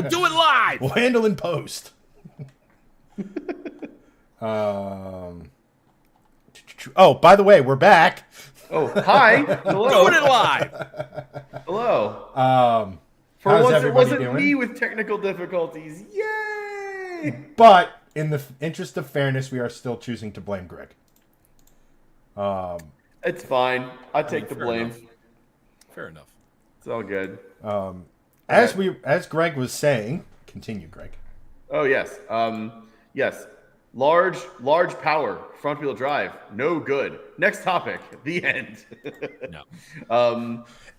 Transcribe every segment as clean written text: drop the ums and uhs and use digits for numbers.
do it live. We'll handle in post. Oh, by the way, we're back. Oh, hi. Hello. Doing it live. Hello. For how's once, it everybody wasn't doing? me with technical difficulties. Yay! But in the interest of fairness, we are still choosing to blame Greg. It's fine. I take the fair blame. enough. Fair enough. It's all good. As Greg was saying, continue, Greg. Oh yes. Yes. Large power, front wheel drive, no good. Next topic. The end. No.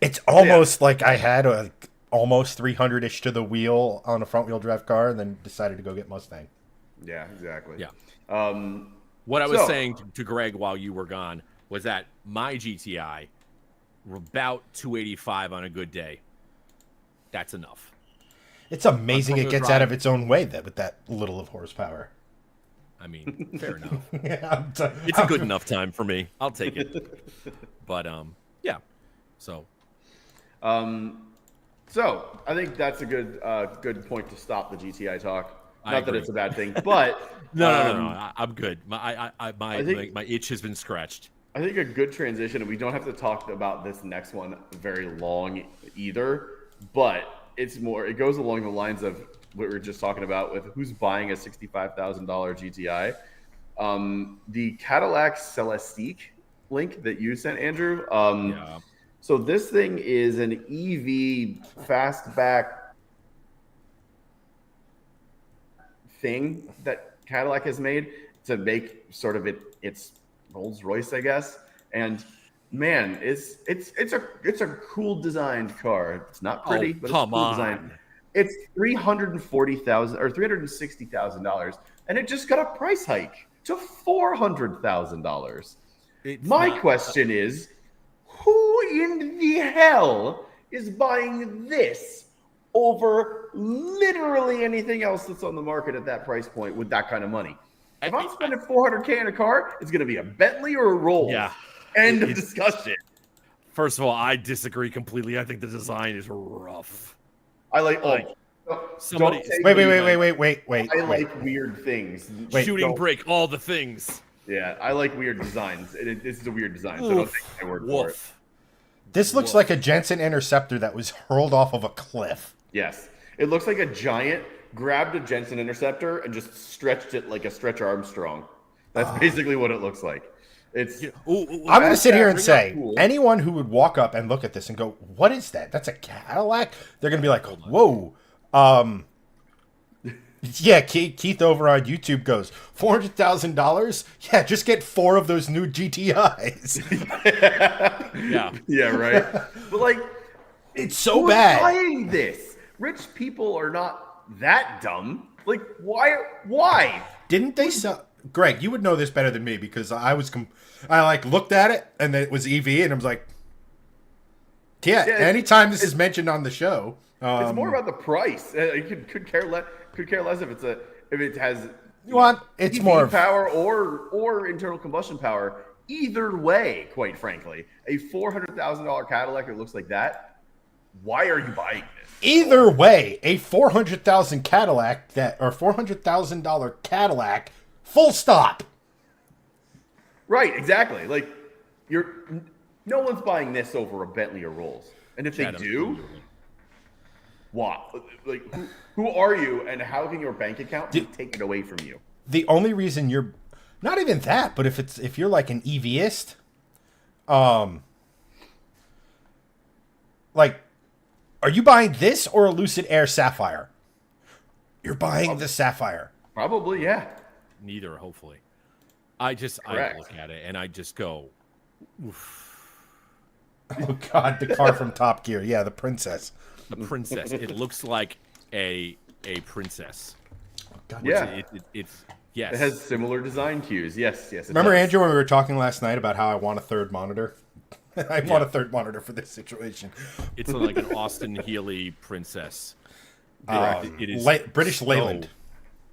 It's almost like I had almost 300-ish to the wheel on a front wheel drive car, and then decided to go get Mustang. Yeah, exactly. Yeah. What I was saying to Greg while you were gone was that my GTI were about 285 on a good day. That's enough. It's amazing it gets out drive. of its own way with that little of horsepower. I mean, fair enough. Yeah, It's a good enough time for me. I'll take it. But yeah. So So I think that's a good point to stop the GTI talk. I Not that agree. it's a bad thing, but no. I'm good. My itch has been scratched. I think a good transition, and we don't have to talk about this next one very long either, but it goes along the lines of what we were just talking about with who's buying a $65,000 GTI. The Cadillac Celestiq link that you sent, Andrew. Yeah. So this thing is an EV fastback thing that Cadillac has made to make sort of its Rolls Royce, I guess. And man, it's a cool designed car. It's not pretty, but it's cool designed. It's $340,000 or $360,000, and it just got a price hike to $400,000. My question is, who in the hell is buying this over literally anything else that's on the market at that price point with that kind of money? If I'm spending $400K in a car, it's going to be a Bentley or a Rolls. Yeah. End of discussion. First of all, I disagree completely. I think the design is rough. I like somebody. Wait. I like weird things. Shooting brake, all the things. Yeah, I like weird designs. This is a weird design, so don't take my word for it. This looks like a Jensen Interceptor that was hurled off of a cliff. Yes. It looks like a giant grabbed a Jensen Interceptor and just stretched it like a Stretch Armstrong. That's basically what it looks like. It's. I'm going to sit here and say, anyone who would walk up and look at this and go, "What is that? That's a Cadillac?" They're going to be like, "Whoa." Yeah, Keith over on YouTube goes, $400,000? Yeah, just get 4 of those new GTIs. Yeah, right. But like, it's so bad. Buying this? Rich people are not that dumb. Like, why? Didn't they sell? Greg, you would know this better than me because I looked at it and it was EV and I was like, yeah. Anytime this is mentioned on the show, it's more about the price. You could care less. Could care less if it has it's EV more power or internal combustion power. Either way, quite frankly, a $400,000 Cadillac that looks like that. Why are you buying this? Either way, a $400,000 Cadillac or $400,000 Cadillac, full stop. Right, exactly. Like no one's buying this over a Bentley or Rolls, and if they do. What? Like, who are you, and how can your bank account take it away from you? The only reason you're not even that, but if you're like an EVist, like, are you buying this or a Lucid Air Sapphire? You're buying the Sapphire. Probably, yeah. Neither, hopefully. I look at it and I just go, oof. Oh God, the car from Top Gear, yeah, the Princess. The princess. It looks like a princess. Oh, God, yeah. It's yes. It has similar design cues. Yes. Remember, Andrew, when we were talking last night about how I want a third monitor? I want a third monitor for this situation. It's like an Austin Healey princess. It is British Leyland.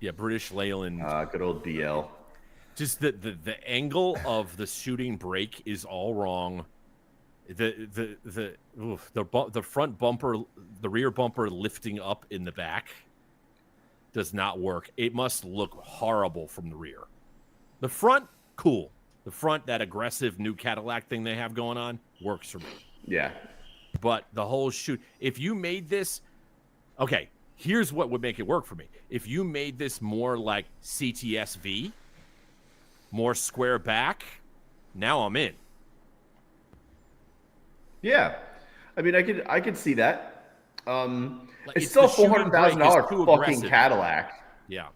Yeah, British Leyland. Good old BL. Just the angle of the shooting brake is all wrong. The front bumper, the rear bumper lifting up in the back does not work. It must look horrible from the rear. The front, cool. The front, that aggressive new Cadillac thing they have going on, works for me. Yeah. But the whole shoot, if you made this, okay, here's what would make it work for me. If you made this more like CTSV, more square back, now I'm in. Yeah. I mean, I could see that. It's It's still the shooting $400,000 brake is too fucking aggressive. Cadillac. Yeah.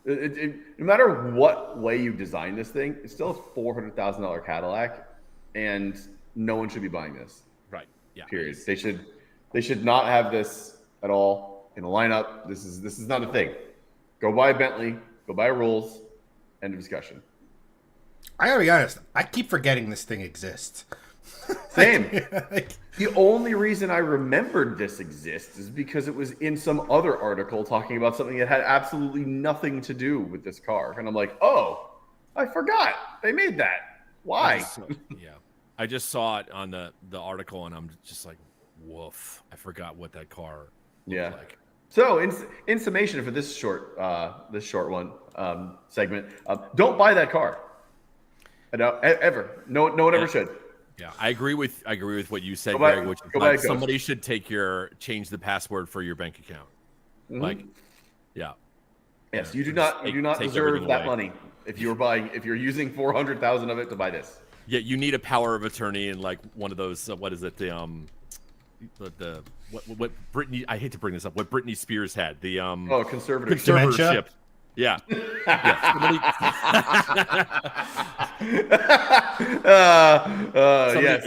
No matter what way you design this thing, it's still a $400,000 Cadillac, and no one should be buying this. Right. Yeah. Period. They should not have this at all in a lineup. This is not a thing. Go buy a Bentley. Go buy a Rolls. End of discussion. I gotta be honest. I keep forgetting this thing exists. Same. The only reason I remembered this exists is because it was in some other article talking about something that had absolutely nothing to do with this car. And I'm like, oh, I forgot. They made that. Why? I just saw it on the article, and I'm just like, woof. I forgot what that car looked like. So in summation for this short one segment, don't buy that car. Ever. No one ever should. Yeah, I agree with what you said, Greg, which is like somebody should change the password for your bank account. Mm-hmm. Like, yeah. Yes, you do not deserve that money if you're using 400,000 of it to buy this. Yeah, you need a power of attorney and like one of those what is it, what Britney, I hate to bring this up, what Britney Spears had, the conservatorship. Yeah.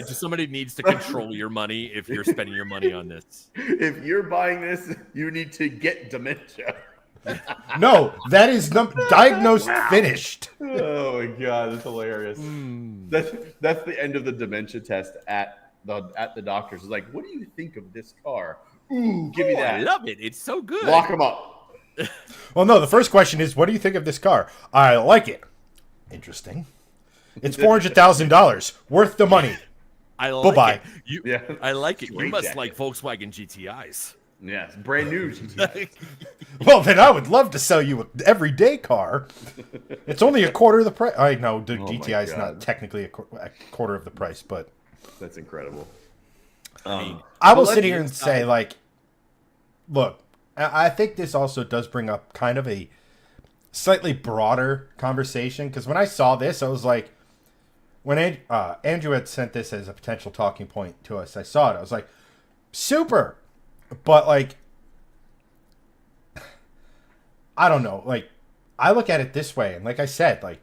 Somebody needs to control your money if you're spending your money on this. If you're buying this, you need to get dementia. No, that is diagnosed finished. Oh my god, that's hilarious. That's the end of the dementia test at the doctors. It's like, what do you think of this car? Ooh, give me that. I love it. It's so good. Lock them up. Well, no, the first question is, what do you think of this car? I like it. Interesting. It's $400,000. Worth the money. I like it. I like it. You must like Volkswagen GTIs. Yes, brand new GTIs. Well, then I would love to sell you an everyday car. It's only a quarter of the price. I know the GTI is not technically a quarter of the price, but that's incredible. I will sit here and say, like, look, I think this also does bring up kind of a slightly broader conversation, because when I saw this, I was like, when Andrew had sent this as a potential talking point to us, I saw it. I was like, super. But, like, I don't know. Like, I look at it this way, and like I said, like,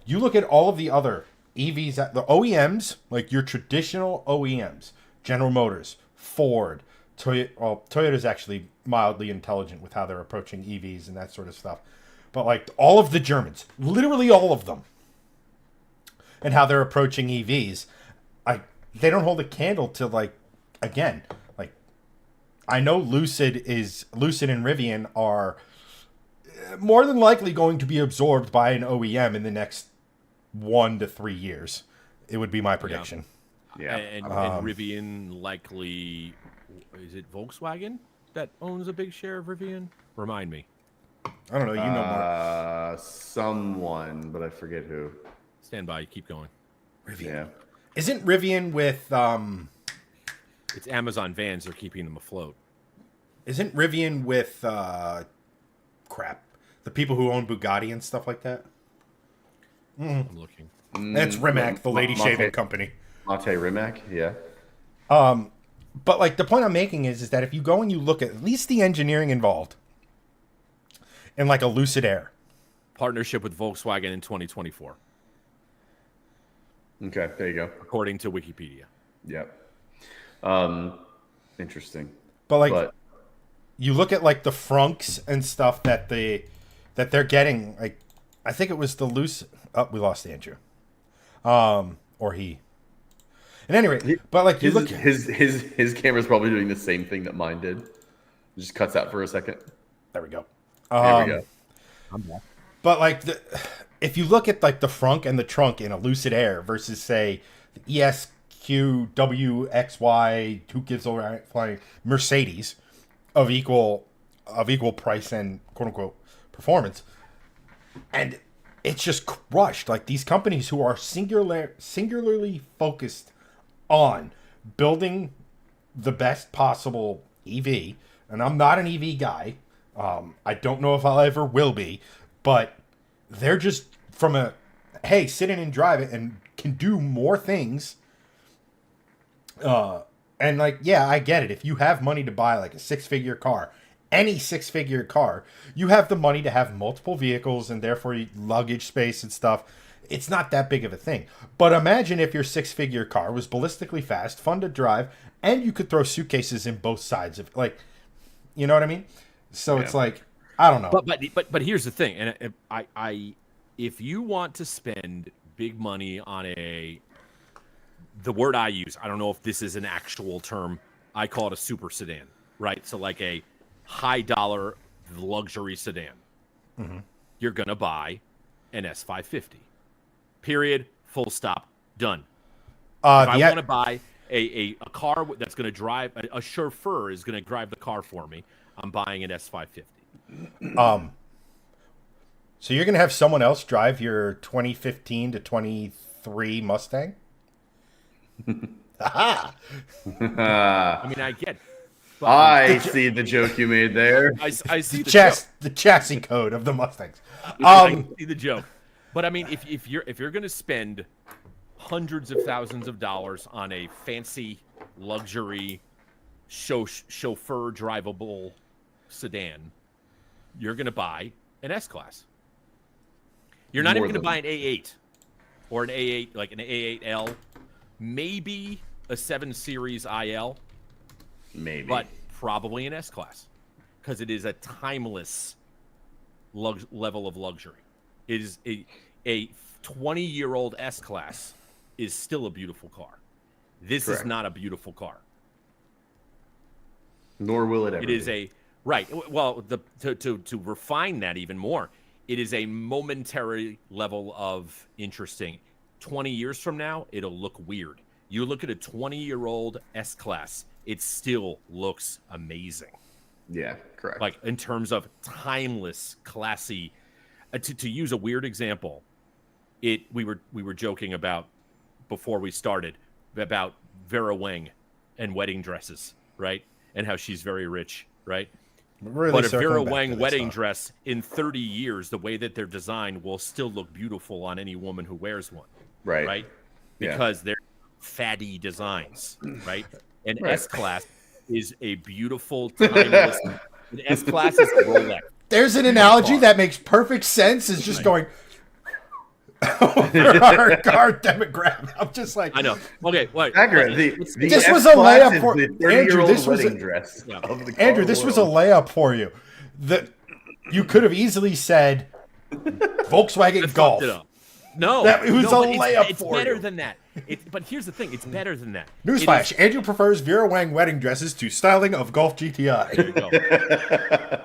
you look at all of the other EVs, the OEMs, like your traditional OEMs, General Motors, Ford, Toyota. Well, Toyota's actually mildly intelligent with how they're approaching EVs and that sort of stuff. But like all of the Germans, literally all of them, and how they're approaching EVs, they don't hold a candle to, like, again, like, I know Lucid and Rivian are more than likely going to be absorbed by an OEM in the next 1 to 3 years. It would be my prediction. Yeah. And Rivian likely, is it Volkswagen that owns a big share of Rivian? Remind me. I don't know. You know more. Someone, but I forget who. Stand by. Keep going. Rivian. Yeah. Isn't Rivian with... It's Amazon vans. They're keeping them afloat. Isn't Rivian with... crap. The people who own Bugatti and stuff like that? I'm looking. It's Rimac, the lady shaving company. Mate Rimac, yeah. But like the point I'm making is that if you go and you look at least the engineering involved in like a Lucid Air. Partnership with Volkswagen in 2024. Okay, there you go. According to Wikipedia. Yep. Interesting. But you look at like the frunks and stuff that they're getting, like I think it was the Lucid. Oh, we lost Andrew. Or he. At any rate, but like you look, his camera's probably doing the same thing that mine did. It just cuts out for a second. There we go. There we go. I'm back. But like if you look at like the frunk and the trunk in a Lucid Air versus say ESQ, WXY, who gives a flying Mercedes of equal price and quote unquote performance, and it's just crushed. Like these companies who are singularly focused on building the best possible EV, and I'm not an EV guy. I don't know if I'll ever will be, but they're just from a hey, sit in and drive it and can do more things. And like, yeah, I get it. If you have money to buy like a 6-figure car, any 6-figure car, you have the money to have multiple vehicles and therefore luggage space and stuff. It's not that big of a thing. But imagine if your 6-figure car was ballistically fast, fun to drive, and you could throw suitcases in both sides of it. Like, you know what I mean? So it's like, I don't know. But here's the thing, and I if you want to spend big money on the word I use, I don't know if this is an actual term, I call it a super sedan, right? So like a high dollar luxury sedan. Mm-hmm. You're gonna buy an S550. Period. Full stop. Done. If I want to buy a car that's going to drive, a chauffeur is going to drive the car for me, I'm buying an S550. So you're going to have someone else drive your 2015 to 23 Mustang? I mean, I get it. I see the joke you made there. I see the chassis code of the Mustangs. I see the joke. But I mean, if you're going to spend hundreds of thousands of dollars on a fancy luxury chauffeur drivable sedan, you're going to buy an S-Class. You're not even going to buy an A8 or an A8, like an A8L, maybe a 7 Series IL, maybe, but probably an S-Class because it is a timeless level of luxury. It is a 20-year-old S-Class is still a beautiful car. This Correct. is not a beautiful car. Nor will it ever. It is a right. Well, to refine that even more, it is a momentary level of interesting. 20 years from now, it'll look weird. You look at a 20-year-old S-Class, it still looks amazing. Yeah, correct. Like in terms of timeless, classy. To use a weird example, we were joking about before we started about Vera Wang and wedding dresses, right? And how she's very rich, right? Really, but a Vera Wang wedding dress in 30 years, the way that they're designed will still look beautiful on any woman who wears one, right? Because they're fatty designs, right? An S-Class is a beautiful, timeless. An S-Class is a Rolex. There's an analogy that makes perfect sense. Is just going over our demographic. I'm just like, I know. Okay, wait. This was a layup for Andrew. This was a dress. Andrew. This was a layup for you. That you could have easily said Volkswagen Golf. No, it was a layup it's for better you. Than that. But here's the thing: it's better than that. Newsflash: Andrew prefers Vera Wang wedding dresses to styling of Golf GTI. There you go.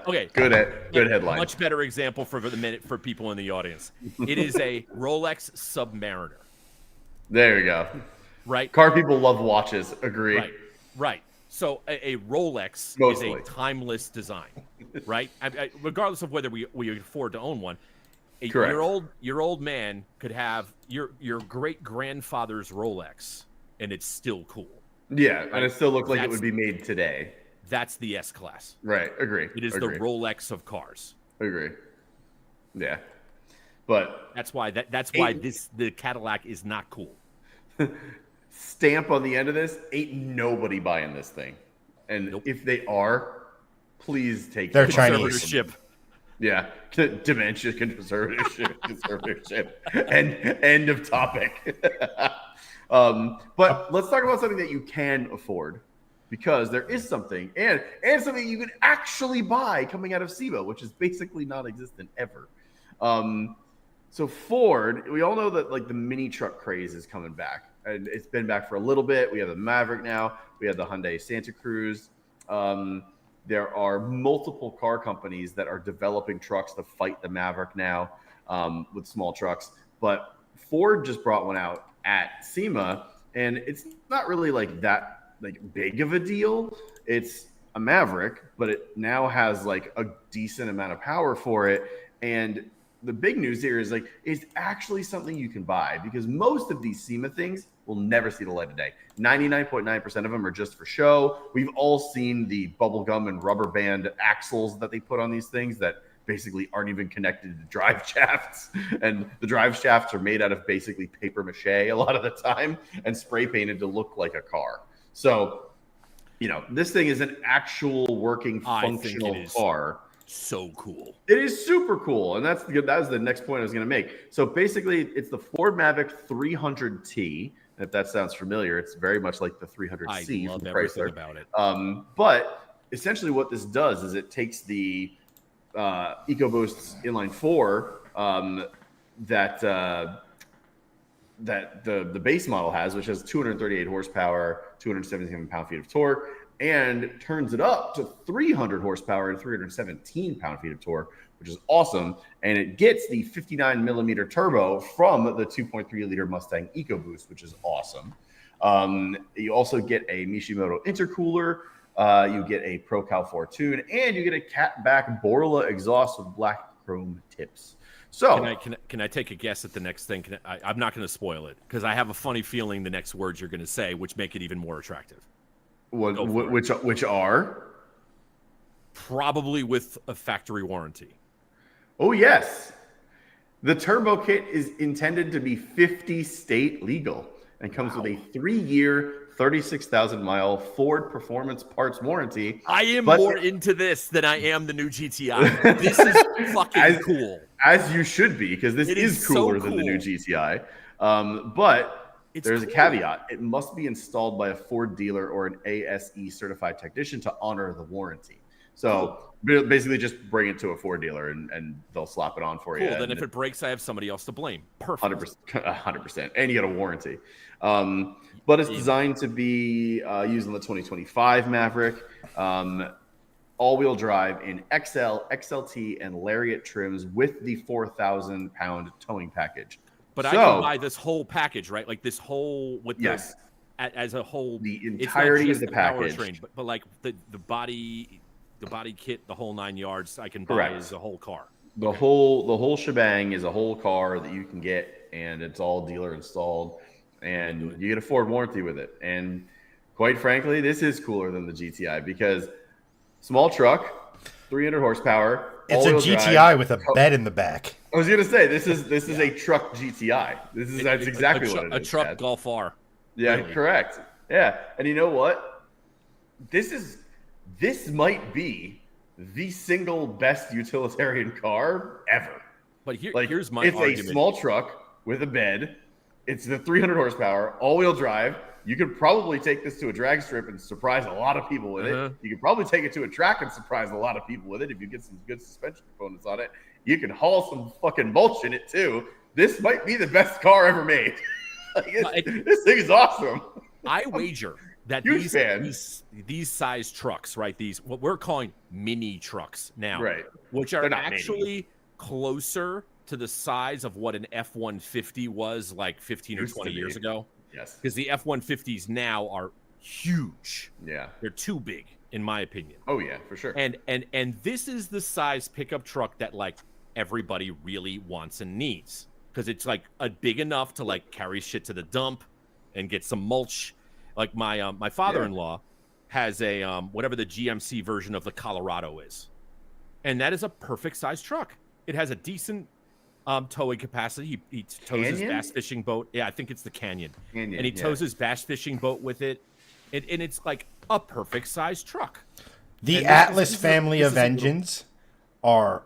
Okay, good headline. Much better example for people in the audience. It is a Rolex Submariner. There you go. Right. Car people love watches. Agree. Right. So a Rolex is a timeless design, right? Regardless of whether we afford to own one. Your old man could have your great grandfather's Rolex, and it's still cool. Yeah, and it still looks like it would be made today. That's the S-Class. Right. Agree. It is the Rolex of cars. Agree. Yeah, but that's why the Cadillac is not cool. Stamp on the end of this: ain't nobody buying this thing, and if they are, please take their Chinese ship. Yeah, dementia, conservatorship, end of topic. But let's talk about something that you can afford, because there is something and something you can actually buy coming out of SEMA, which is basically non-existent ever. So Ford, we all know that like the mini truck craze is coming back, and it's been back for a little bit. We have the Maverick now. We have the Hyundai Santa Cruz. There are multiple car companies that are developing trucks to fight the Maverick now with small trucks. But Ford just brought one out at SEMA and it's not really like that like big of a deal. It's a Maverick, but it now has like a decent amount of power for it. And the big news here is like it's actually something you can buy, because most of these SEMA things will never see the light of day. 99.9% of them are just for show. We've all seen the bubblegum and rubber band axles that they put on these things that basically aren't even connected to drive shafts. And the drive shafts are made out of basically paper mache a lot of the time and spray painted to look like a car. So, you know, this thing is an actual working functional car. So cool. It is super cool. And that was the next point I was going to make. So basically it's the Ford Mavic 300T. If that sounds familiar, it's very much like the 300C from Chrysler. About it. But essentially what this does is it takes the EcoBoost's inline 4 that the base model has, which has 238 horsepower, 277 pound-feet of torque, and turns it up to 300 horsepower and 317 pound-feet of torque, which is awesome. And it gets the 59 millimeter turbo from the 2.3 liter Mustang EcoBoost, which is awesome. You also get a Mishimoto intercooler. You get a ProCal 4 tune, and you get a catback Borla exhaust with black chrome tips. So can I take a guess at the next thing? I'm not going to spoil it because I have a funny feeling the next words you're going to say, which make it even more attractive. Which are probably with a factory warranty. Oh yes, the turbo kit is intended to be 50 state legal and comes with a 3-year, 36,000-mile Ford Performance Parts warranty. I am more into this than I am the new GTI. This is fucking cool. As you should be, because this is cooler than the new GTI. But there's a caveat. It must be installed by a Ford dealer or an ASE certified technician to honor the warranty. So basically just bring it to a Ford dealer and they'll slap it on for you. Then if it breaks, I have somebody else to blame. Perfect. 100%. And you get a warranty. But it's designed to be used on the 2025 Maverick. All-wheel drive in XL, XLT, and Lariat trims with the 4,000-pound towing package. But I can buy this whole package, right? Like this whole as a whole, the entirety of the package. Powertrain, but like the body kit, the whole 9 yards, I can buy as a whole car. The whole shebang is a whole car that you can get, and it's all dealer installed, and you get a Ford warranty with it. And quite frankly, this is cooler than the GTI because small truck, 300 horsepower. It's a GTI with a bed in the back. I was gonna say this is a truck GTI. That's exactly what it is. A truck Golf R. Yeah, really. Correct. Yeah, and you know what? This might be the single best utilitarian car ever. But here's my argument. It's a small truck with a bed. It's the 300 horsepower, all-wheel drive. You could probably take this to a drag strip and surprise a lot of people with it. You could probably take it to a track and surprise a lot of people with it if you get some good suspension components on it. You can haul some fucking mulch in it too. This might be the best car ever made. This thing is awesome. I wager that these size trucks, right? These what we're calling mini trucks now, right? Which are actually closer to the size of what an F-150 was like 15 or 20 years ago. Yes. Because the F-150s now are huge. Yeah. They're too big, in my opinion. Oh, yeah, for sure. And this is the size pickup truck that, like, everybody really wants and needs. Because it's, like, big enough to, like, carry shit to the dump and get some mulch. Like, my father-in-law has a, whatever the GMC version of the Colorado is. And that is a perfect size truck. It has a decent towing capacity. He tows his bass fishing boat. Yeah, I think it's the Canyon. And he tows his bass fishing boat with it. And it's like a perfect size truck. The Atlas family of engines are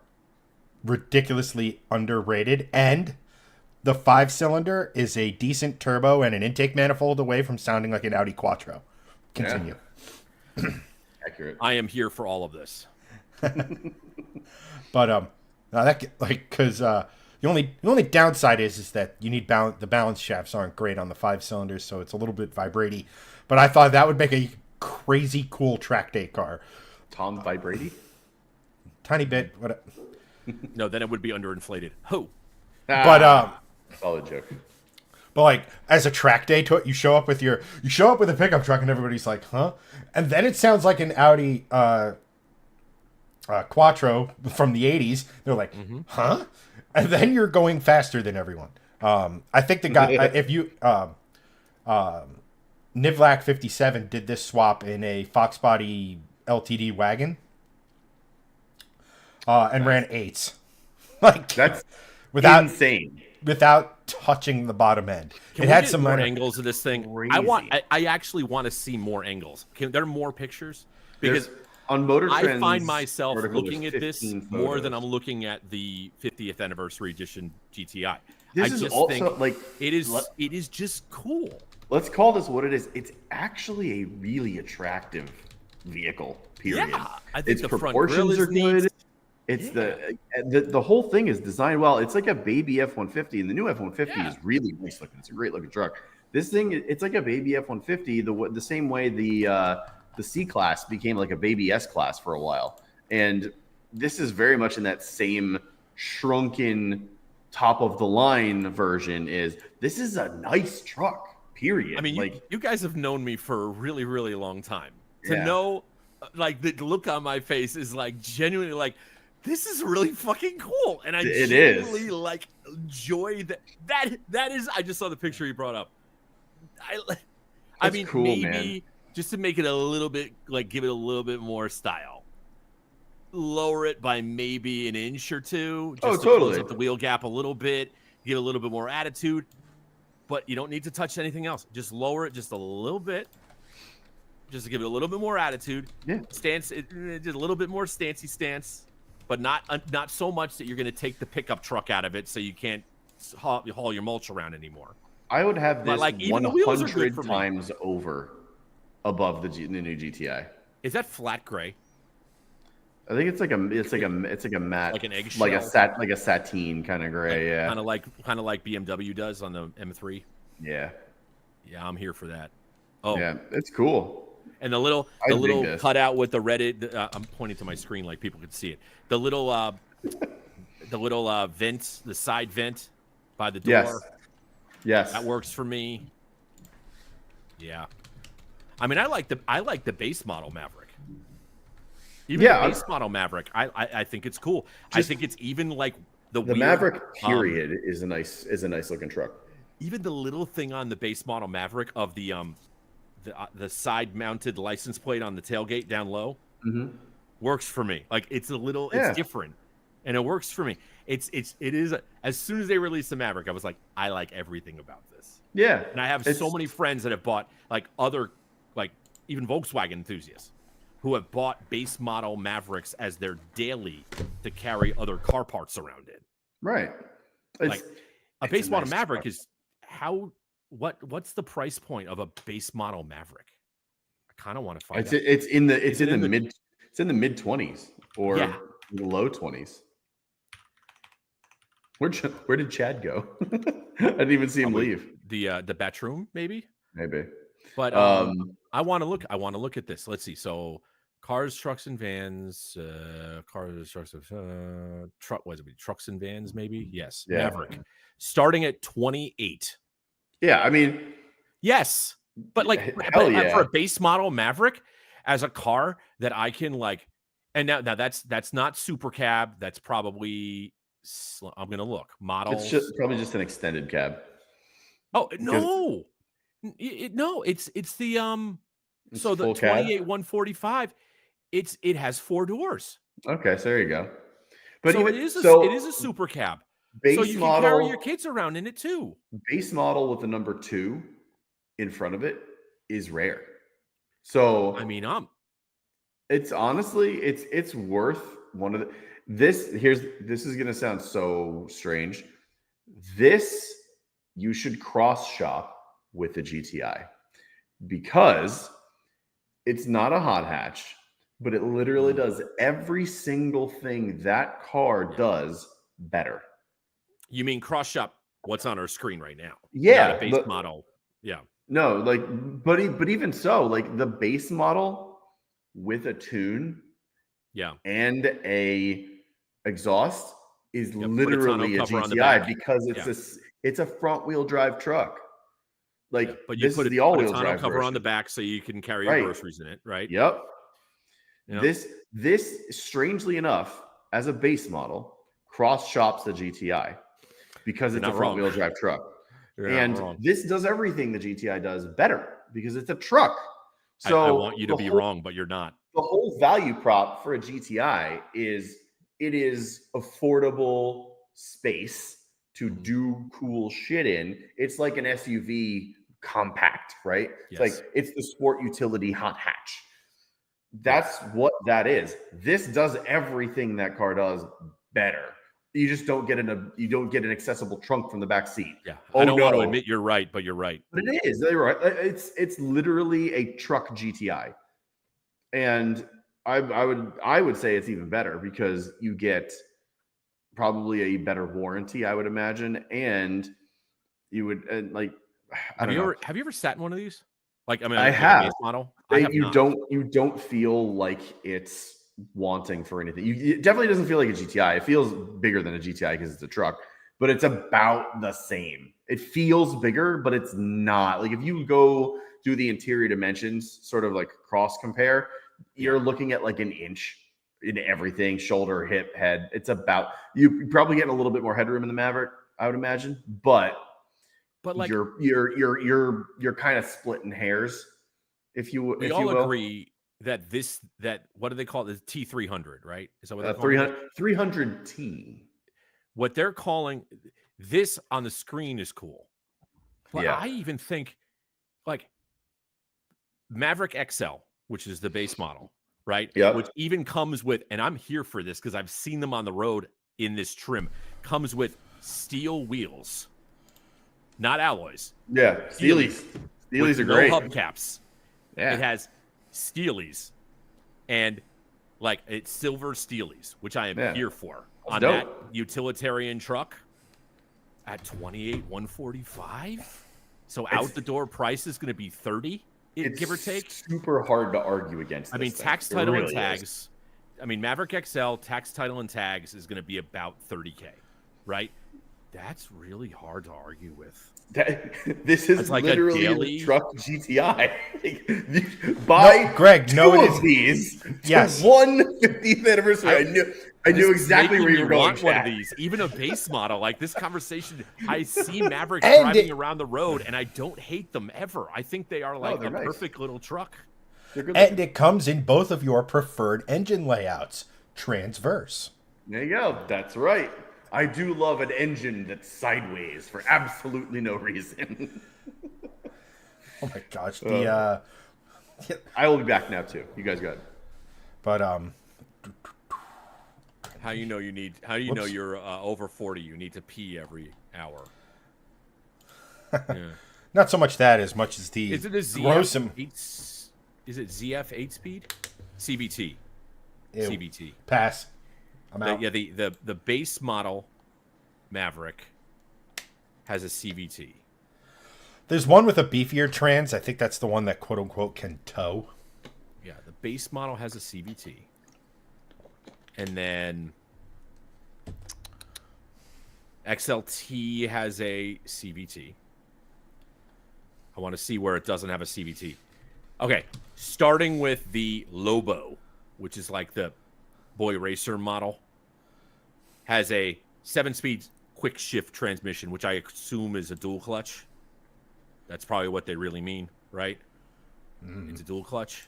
ridiculously underrated. And the 5-cylinder is a decent turbo and an intake manifold away from sounding like an Audi Quattro. Continue. Yeah. Accurate. I am here for all of this. But because the only downside is that you need the balance shafts aren't great on the 5-cylinders, so it's a little bit vibraty. But I thought that would make a crazy cool track day car. Tom vibraty? Tiny bit. No, then it would be underinflated. Ho. But solid joke. But like as a track day to it, you show up with a pickup truck and everybody's like, huh? And then it sounds like an Audi Quattro from the 80s. They're like, huh? And then you're going faster than everyone. I think the guy, if you, Nivlak 57 did this swap in a Fox Body LTD wagon and ran 8s. Like, That's without insane. Without touching the bottom end. Can it we had get some more minor angles of this thing. Crazy. I actually want to see more angles. Can there are more pictures? Because on Motor I Trend's find myself article, looking there's at this 15 more than photos. I'm looking at the 50th anniversary edition GTI. This I is just also think like it is just cool. let's call this what it is. It's actually a really attractive vehicle. Period. Yeah, I think its the front grille proportions is are good. neat. It's the whole thing is designed well. It's like a baby F-150, and the new F-150 is really nice looking. It's a great looking truck. This thing, it's like a baby F-150, the same way the C-Class became like a baby S-Class for a while. And this is very much in that same shrunken top of the line version. This is a nice truck, period. I mean, like you guys have known me for a really, really long time. To Yeah. know, like, the look on my face is like genuinely like, this is really fucking cool, and I It genuinely is. like enjoy that. That is. I just saw the picture you brought up. I That's mean, cool, maybe man. just to make it a little bit like give it a little bit more style. Lower it by maybe an inch or two. Just Oh, to close totally. up the wheel gap a little bit. Give a little bit more attitude. But you don't need to touch anything else. Just lower it just a little bit. Just to give it a little bit more attitude. Yeah. Stance, just a little bit more stancey stance, but not so much that you're going to take the pickup truck out of it, so you can't haul your mulch around anymore. I would have But, this like, even the wheels are good 100 for me. times over above the new GTI. Is that flat gray? I think it's like a matte, Like an eggshell? like a sateen kind of gray. Yeah, Kind of like BMW does on the M3. yeah, Yeah, I'm here for that. Oh, yeah. It's cool. and the little I dig this. cutout with the Reddit. I'm pointing to my screen like people could see it. The little vent, the side vent by the door. Yes, yes. That works for me. Yeah. I mean, I like the base model Maverick. Even Yeah, the base model Maverick, I think it's cool. I think it's even like the weird, Maverick period is a nice looking truck. even the little thing on the base model Maverick of the side mounted license plate on the tailgate down low works for me. Like, it's a little, Yeah. it's different, and it works for me. It is. As soon as they released the Maverick, I was like, I like everything about this. Yeah, And I have so many friends that have bought like other, like even Volkswagen enthusiasts who have bought base model Mavericks as their daily to carry other car parts around it. right. Like, a base model nice Maverick truck. is what's the price point of a base model Maverick? I kind of want to find out. It's in the mid 20s or Yeah. low 20s. Where did Chad go? I didn't even see him leave. The bedroom, maybe. Maybe. But I want to look at this. Let's see. So cars, trucks, and vans. Cars, trucks, trucks and vans, maybe. Yes. Yeah. Maverick, starting at 28. Yeah, I mean, Yes, but like, hell yeah. for a base model Maverick as a car that I can like, and now that's not super cab. That's probably I'm gonna look models. it's probably just an extended cab. Oh no, no, it's the It's so the full cab? 28 145. It has 4 doors, Okay, so there you go. But so even, it is a super cab. base So you model, can carry your kids around in it too. base model with the number 2 in front of it is rare. So I mean, it's honestly it's worth one of the this is gonna sound so strange. This you should cross shop with the GTI because it's not a hot hatch, but it literally does every single thing that car does better. you mean cross shop what's on our screen right now? Yeah, Not a base but- model. Yeah. No, like, but even so, like the base model with a tune Yeah. and a exhaust is Yep, literally a Furtano cover on the GTI back. because it's Yeah. it's a front wheel drive truck. Like, but you this is put the a all-wheel tonneau drive cover on version. the back so you can carry Right. your groceries in it, right? Yep. Yep. This strangely enough, as a base model, cross shops the GTI because You're it's a not wrong. front-wheel drive truck. You're not And wrong. this does everything the GTI does better because it's a truck. So I want you to the be whole- wrong, but you're not. The whole value prop for a GTI is it is affordable space to do cool shit in. It's like an SUV compact, right? It's Yes. like it's the sport utility hot hatch. That's what that is. This does everything that car does better. You just don't get an accessible trunk from the back seat. Yeah. Oh, I don't want to no. admit you're right, but you're right. But it is. You're right. It's literally a truck GTI. And I would say it's even better because you get probably a better warranty, I would imagine, and you would like. Have you ever sat in one of these? Like, I mean, I like have. a base model. I have not. You don't feel like it's wanting for anything. It definitely doesn't feel like a GTI. It feels bigger than a GTI because it's a truck, but it's about the same. It feels bigger, but it's not. Like if you go do the interior dimensions, sort of like cross compare, you're looking at like an inch in everything, shoulder, hip, head. It's about you probably getting a little bit more headroom in the Maverick, I would imagine, but like you're kind of splitting hairs, if you we if all you will. agree that what do they call it? The T300, right? Is that what they're calling 300T. What they're calling this on the screen is cool. But Yeah. I even think like Maverick XL, which is the base model, right? Yep. Which even comes with, and I'm here for this because I've seen them on the road in this trim, comes with steel wheels, not alloys. Yeah, Steelies. Steelies are great. No hubcaps. Yeah. It has Steelies and like it's silver Steelies, which I am here for on dope. that utilitarian truck at $28,145. So out the door price is going to be $30, give or take. Super hard to argue against. I mean, tax, title, and tags. I mean, Maverick XL tax, title, and tags is going to be about $30K, right? That's really hard to argue with. This is like literally a daily a truck GTI. Buy Greg, two of these. Yes. 150th anniversary. I knew exactly where you were going. Want one of these, even a base model like this conversation. I see Mavericks driving around the road, and I don't hate them ever. I think they are like nice. perfect little truck. And it comes in both of your preferred engine layouts, transverse. There you go. That's right. I do love an engine that's sideways for absolutely no reason. Oh my gosh, I will be back now too. You guys go ahead. But how you know you're over 40? You need to pee every hour. Yeah. Not so much that as much as the Is it a gruesome. Is it ZF 8-speed? CVT. Ew. CVT. Pass. I'm out. The base model Maverick has a CVT. There's one with a beefier trans. I think that's the one that quote unquote can tow. Yeah, the base model has a CVT. And then XLT has a CVT. I want to see where it doesn't have a CVT. Okay, starting with the Lobo, which is like the Boy Racer model, has a 7-speed quick shift transmission, which I assume is a dual clutch. That's probably what they really mean, right? It's a dual clutch.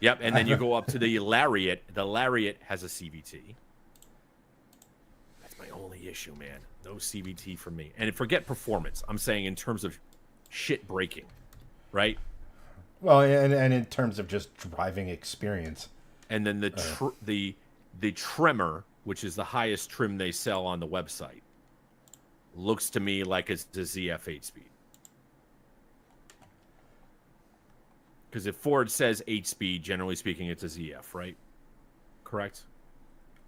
Yep, and then you go up to the Lariat. The Lariat has a CVT. That's my only issue, man. No CVT for me. And forget performance. I'm saying in terms of shit braking, right? Well, and in terms of just driving experience. And then the Tremor, which is the highest trim they sell on the website, looks to me like it's the ZF 8-speed. Because if Ford says 8-speed, generally speaking, it's a ZF, right? Correct?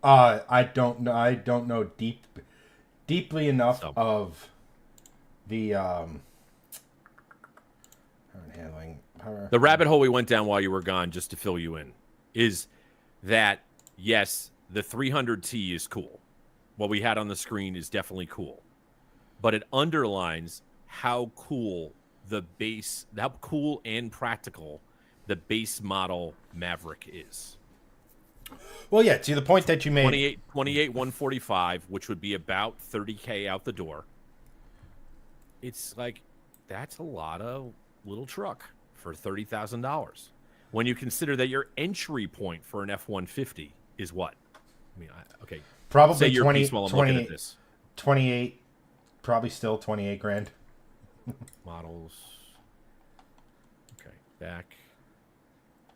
I don't know. I don't know deeply enough of the handling. The rabbit hole we went down while you were gone, just to fill you in, is that yes, the 300T is cool. What we had on the screen is definitely cool, but it underlines how cool how cool and practical the base model Maverick is. Well, yeah, to the point that you made. 28 145, which would be about $30K out the door. It's like, that's a lot of little truck for $30,000. When you consider that your entry point for an F-150 is what? I mean, okay. Probably say you're 20, peaceful, I'm 20 looking at this. 28, probably still 28 grand. Models. Okay, back.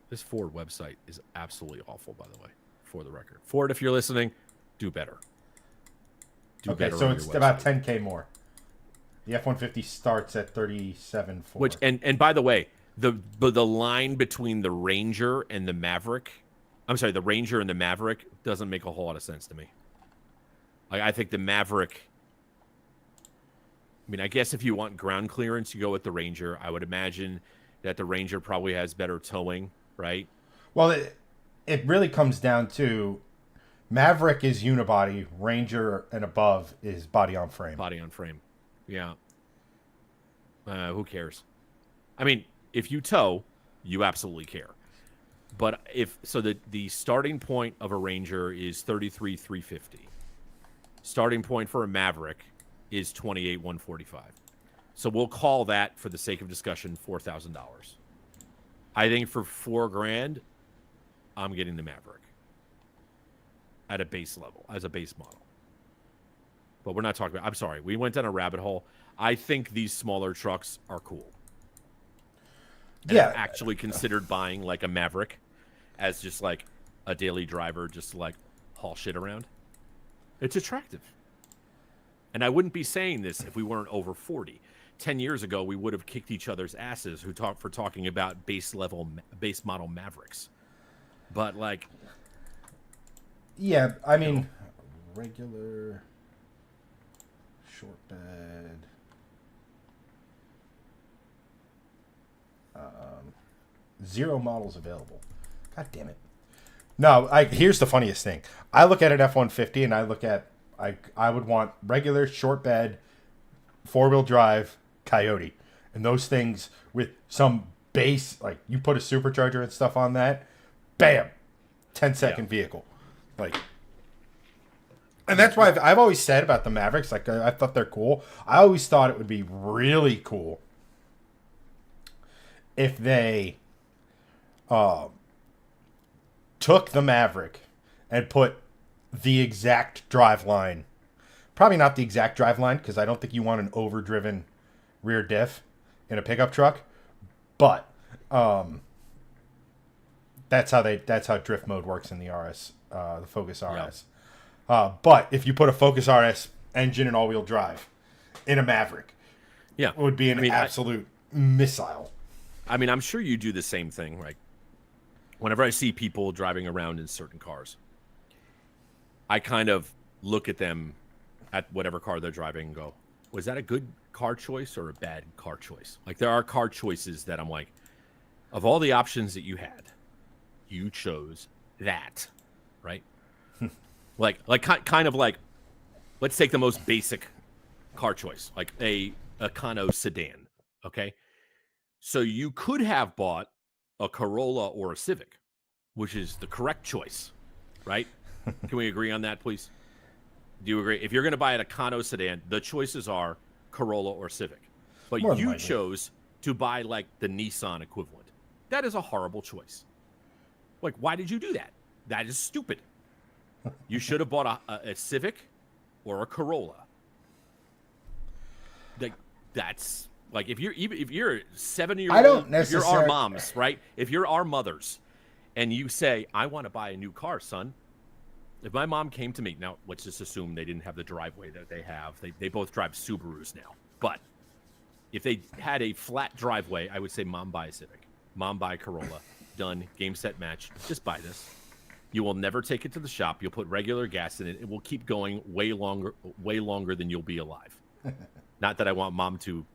This Ford website is absolutely awful, by the way, for the record. Ford, if you're listening, do better. Do Okay, better so on it's your about website. 10K more. The F-150 starts at 37.4. Which and by the way, the line between the Ranger and the Maverick, I'm sorry, the Ranger and the Maverick doesn't make a whole lot of sense to me. Like, I think the Maverick, I mean, I guess if you want ground clearance, you go with the Ranger. I would imagine that the Ranger probably has better towing, right? Well, it really comes down to Maverick is unibody, Ranger and above is body on frame. Body on frame. Yeah. Who cares? I mean, if you tow, you absolutely care. But the starting point of a Ranger is 33,350. Starting point for a Maverick is 28,145. So we'll call that, for the sake of discussion, $4,000. I think for $4,000, I'm getting the Maverick at a base level, as a base model. But we're not talking about, I'm sorry, we went down a rabbit hole. I think these smaller trucks are cool. And Yeah. I've actually considered buying like a Maverick as just like a daily driver, just to like haul shit around. It's attractive. And I wouldn't be saying this if we weren't over 40. 10 years ago, we would have kicked each other's asses for talking about base model Mavericks. But like, Yeah, I mean, regular short bed. 0 models available. God damn it. No, here's the funniest thing. I look at an F-150 and I look at, I would want regular short bed, 4-wheel drive, Coyote. And those things with some base, like you put a supercharger and stuff on that, bam, 10-second vehicle. Like, and that's why I've always said about the Mavericks, like I thought they're cool. I always thought it would be really cool if they took the Maverick and put the exact drive line. Probably not the exact drive line, because I don't think you want an overdriven rear diff in a pickup truck. But that's how drift mode works in the RS, the Focus RS. Yeah. But if you put a Focus RS engine and all-wheel drive in a Maverick, it would be an absolute missile. I mean, I'm sure you do the same thing, right? Whenever I see people driving around in certain cars, I kind of look at them at whatever car they're driving and go, was that a good car choice or a bad car choice? Like, there are car choices that I'm like, of all the options that you had, you chose that, right? like kind of like, let's take the most basic car choice, like a Econo sedan, okay? So you could have bought a Corolla or a Civic, which is the correct choice, right? Can we agree on that, please? Do you agree? If you're going to buy an Econo sedan, the choices are Corolla or Civic. But you chose to buy like the Nissan equivalent. That is a horrible choice. Like, why did you do that? That is stupid. You should have bought a Civic or a Corolla. Like, that's like, if you're 7-year-old, I don't if necessarily. you're our moms, right? If you're our mothers, and you say, "I want to buy a new car, son." If my mom came to me, now let's just assume they didn't have the driveway that they have. They both drive Subarus now. But if they had a flat driveway, I would say, "Mom, buy a Civic. Mom, buy a Corolla. Done. Game, set, match. Just buy this. You will never take it to the shop. You'll put regular gas in it. It will keep going way longer than you'll be alive." Not that I want mom to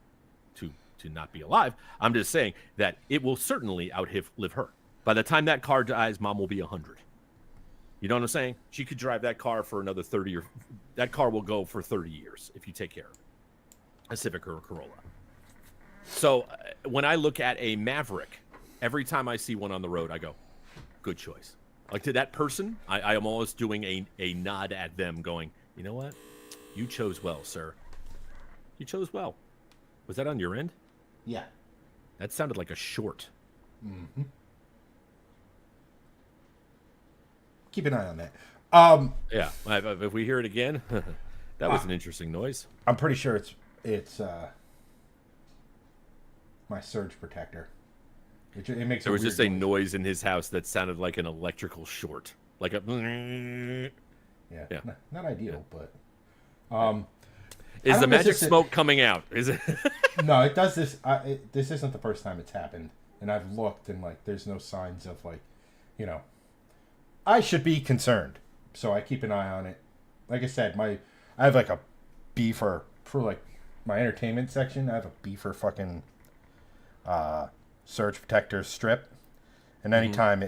not be alive. I'm just saying that it will certainly outlive her. By the time that car dies, mom will be 100. You know what I'm saying? She could drive that car for another 30 or that car will go for 30 years if you take care of it. A Civic or a Corolla. So when I look at a Maverick, every time I see one on the road, I go, good choice. Like to that person, I am always doing a nod at them going, you know what? You chose well, sir. You chose well. Was that on your end? Yeah. That sounded like a short. Mm-hmm. Keep an eye on that. Yeah, if we hear it again, that was an interesting noise. I'm pretty sure it's my surge protector. It makes There was weird just a noise in his house that sounded like an electrical short, like a. Yeah. Not ideal, but. Is the magic smoke coming out? Is it? No, it does this. This isn't the first time it's happened, and I've looked and like, there's no signs of like, I should be concerned, so I keep an eye on it. Like I said, I have like a beefer for like my entertainment section. I have a beefer fucking surge protector strip, and anytime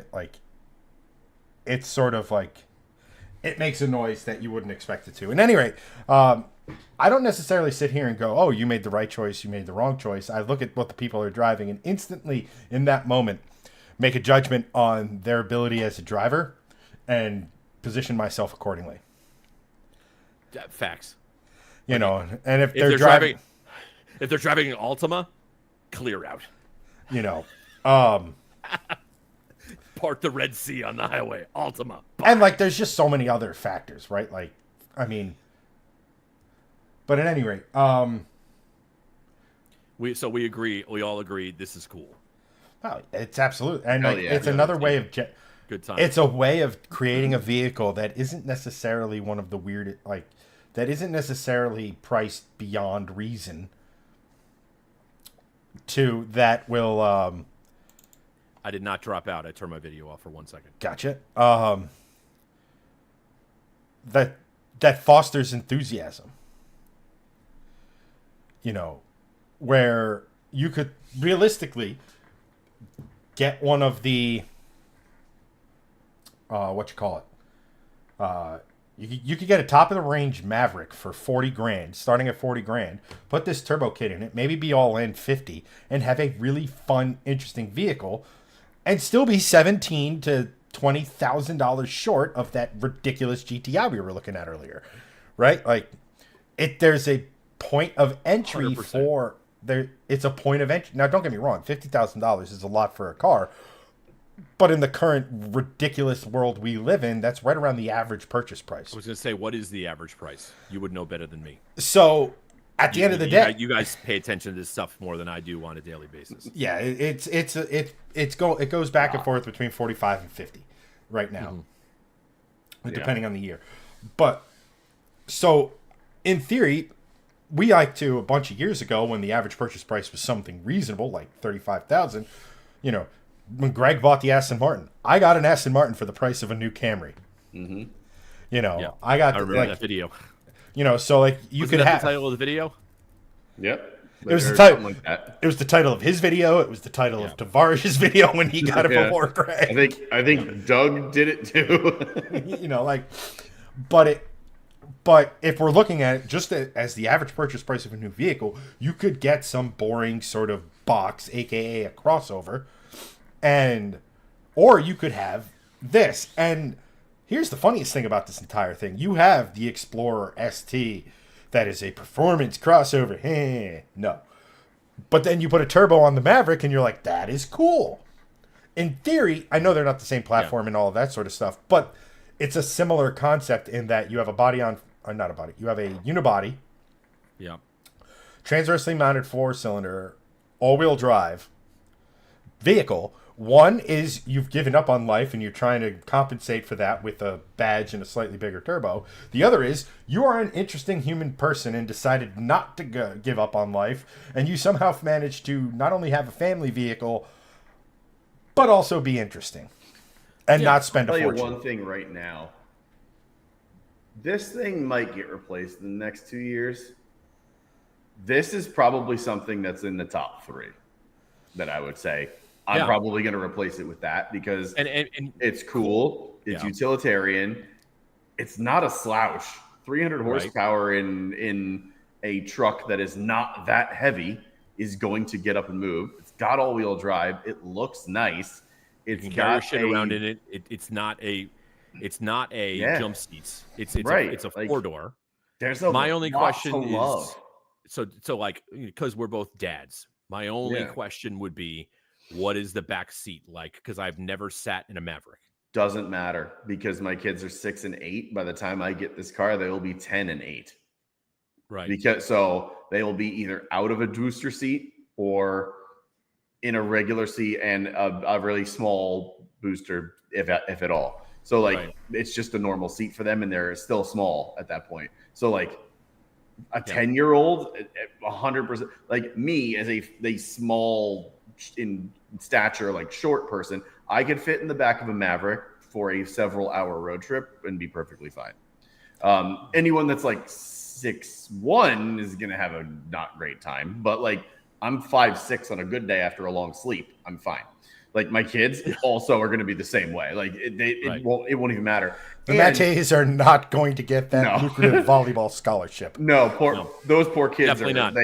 it's sort of like, it makes a noise that you wouldn't expect it to. At any rate, I don't necessarily sit here and go, oh, you made the right choice, you made the wrong choice. I look at what the people are driving and instantly in that moment make a judgment on their ability as a driver and position myself accordingly. Facts. And if they're driving an Altima, clear out. Part the Red Sea on the highway, Altima. And like, there's just so many other factors, right? Like, I mean, but at any rate, we agree. We all agree this is cool. oh, it's absolute, and yeah, another way of Good time. it's a way of creating a vehicle that isn't necessarily one of the weird, like, that isn't necessarily priced beyond reason. That will I did not drop out. I turned my video off for 1 second. Gotcha. That fosters enthusiasm. Where you could realistically get one of the what you call it. You could get a top of the range Maverick for 40 grand, starting at 40 grand. Put this turbo kit in it, maybe be all in 50, and have a really fun, interesting vehicle, and still be $17,000 to $20,000 short of that ridiculous GTI we were looking at earlier, right? Like, there's a point of entry 100%. for there. It's a point of entry. Now, don't get me wrong, $50,000 is a lot for a car. But in the current ridiculous world we live in, that's right around the average purchase price. I was going to say, what is the average price? You would know better than me. So at the end of the day, you guys pay attention to this stuff more than I do on a daily basis. Yeah, it goes back and forth between 45 and 50 right now, depending on the year. But so in theory, we like to, a bunch of years ago when the average purchase price was something reasonable, like 35,000, when Greg bought the Aston Martin, I got an Aston Martin for the price of a new Camry. Mm-hmm. I remember that video. So like you Wasn't could that have the title of the video. Yep. It was the title. Like that. It was the title of his video. It was the title of Tavarish's video when he got it before Greg. I think Doug did it too. But if we're looking at it just as the average purchase price of a new vehicle, you could get some boring sort of box, aka a crossover, or you could have this. And here's the funniest thing about this entire thing: you have the Explorer ST. That is a performance crossover. No. But then you put a turbo on the Maverick and you're like, that is cool. In theory, I know they're not the same platform and all of that sort of stuff, but it's a similar concept in that you have you have a unibody. Yeah. Transversely mounted 4-cylinder, all-wheel drive vehicle. One is you've given up on life and you're trying to compensate for that with a badge and a slightly bigger turbo. The other is you are an interesting human person and decided not to give up on life, and you somehow managed to not only have a family vehicle, but also be interesting and not spend a fortune. I'll tell you one thing right now. This thing might get replaced in the next 2 years. This is probably something that's in the top 3 that I would say. I'm probably going to replace it with that because and it's cool. It's utilitarian. It's not a slouch. 300 horsepower in a truck that is not that heavy is going to get up and move. It's got all-wheel drive. It looks nice. It's You can carry your got shit around in it. It's not a jump seats. It's right. It's a Like, 4-door. There's My only lot question to is love. so like, because we're both dads. My only question would be, what is the back seat like? Because I've never sat in a Maverick. Doesn't matter, because my kids are 6 and 8. By the time I get this car, they will be 10 and 8. Right. Because so they will be either out of a booster seat or in a regular seat and a really small booster, if at all. So like it's just a normal seat for them, and they're still small at that point. So like a 10-year-old, 100%, like me as a small in stature, like short person, I could fit in the back of a Maverick for a several-hour road trip and be perfectly fine. Anyone that's like 6'1" is gonna have a not great time, but like I'm 5'6" on a good day after a long sleep, I'm fine. Like my kids also are going to be the same way. Like it won't even matter. The Mateys are not going to get that lucrative volleyball scholarship. No, those poor kids Definitely not.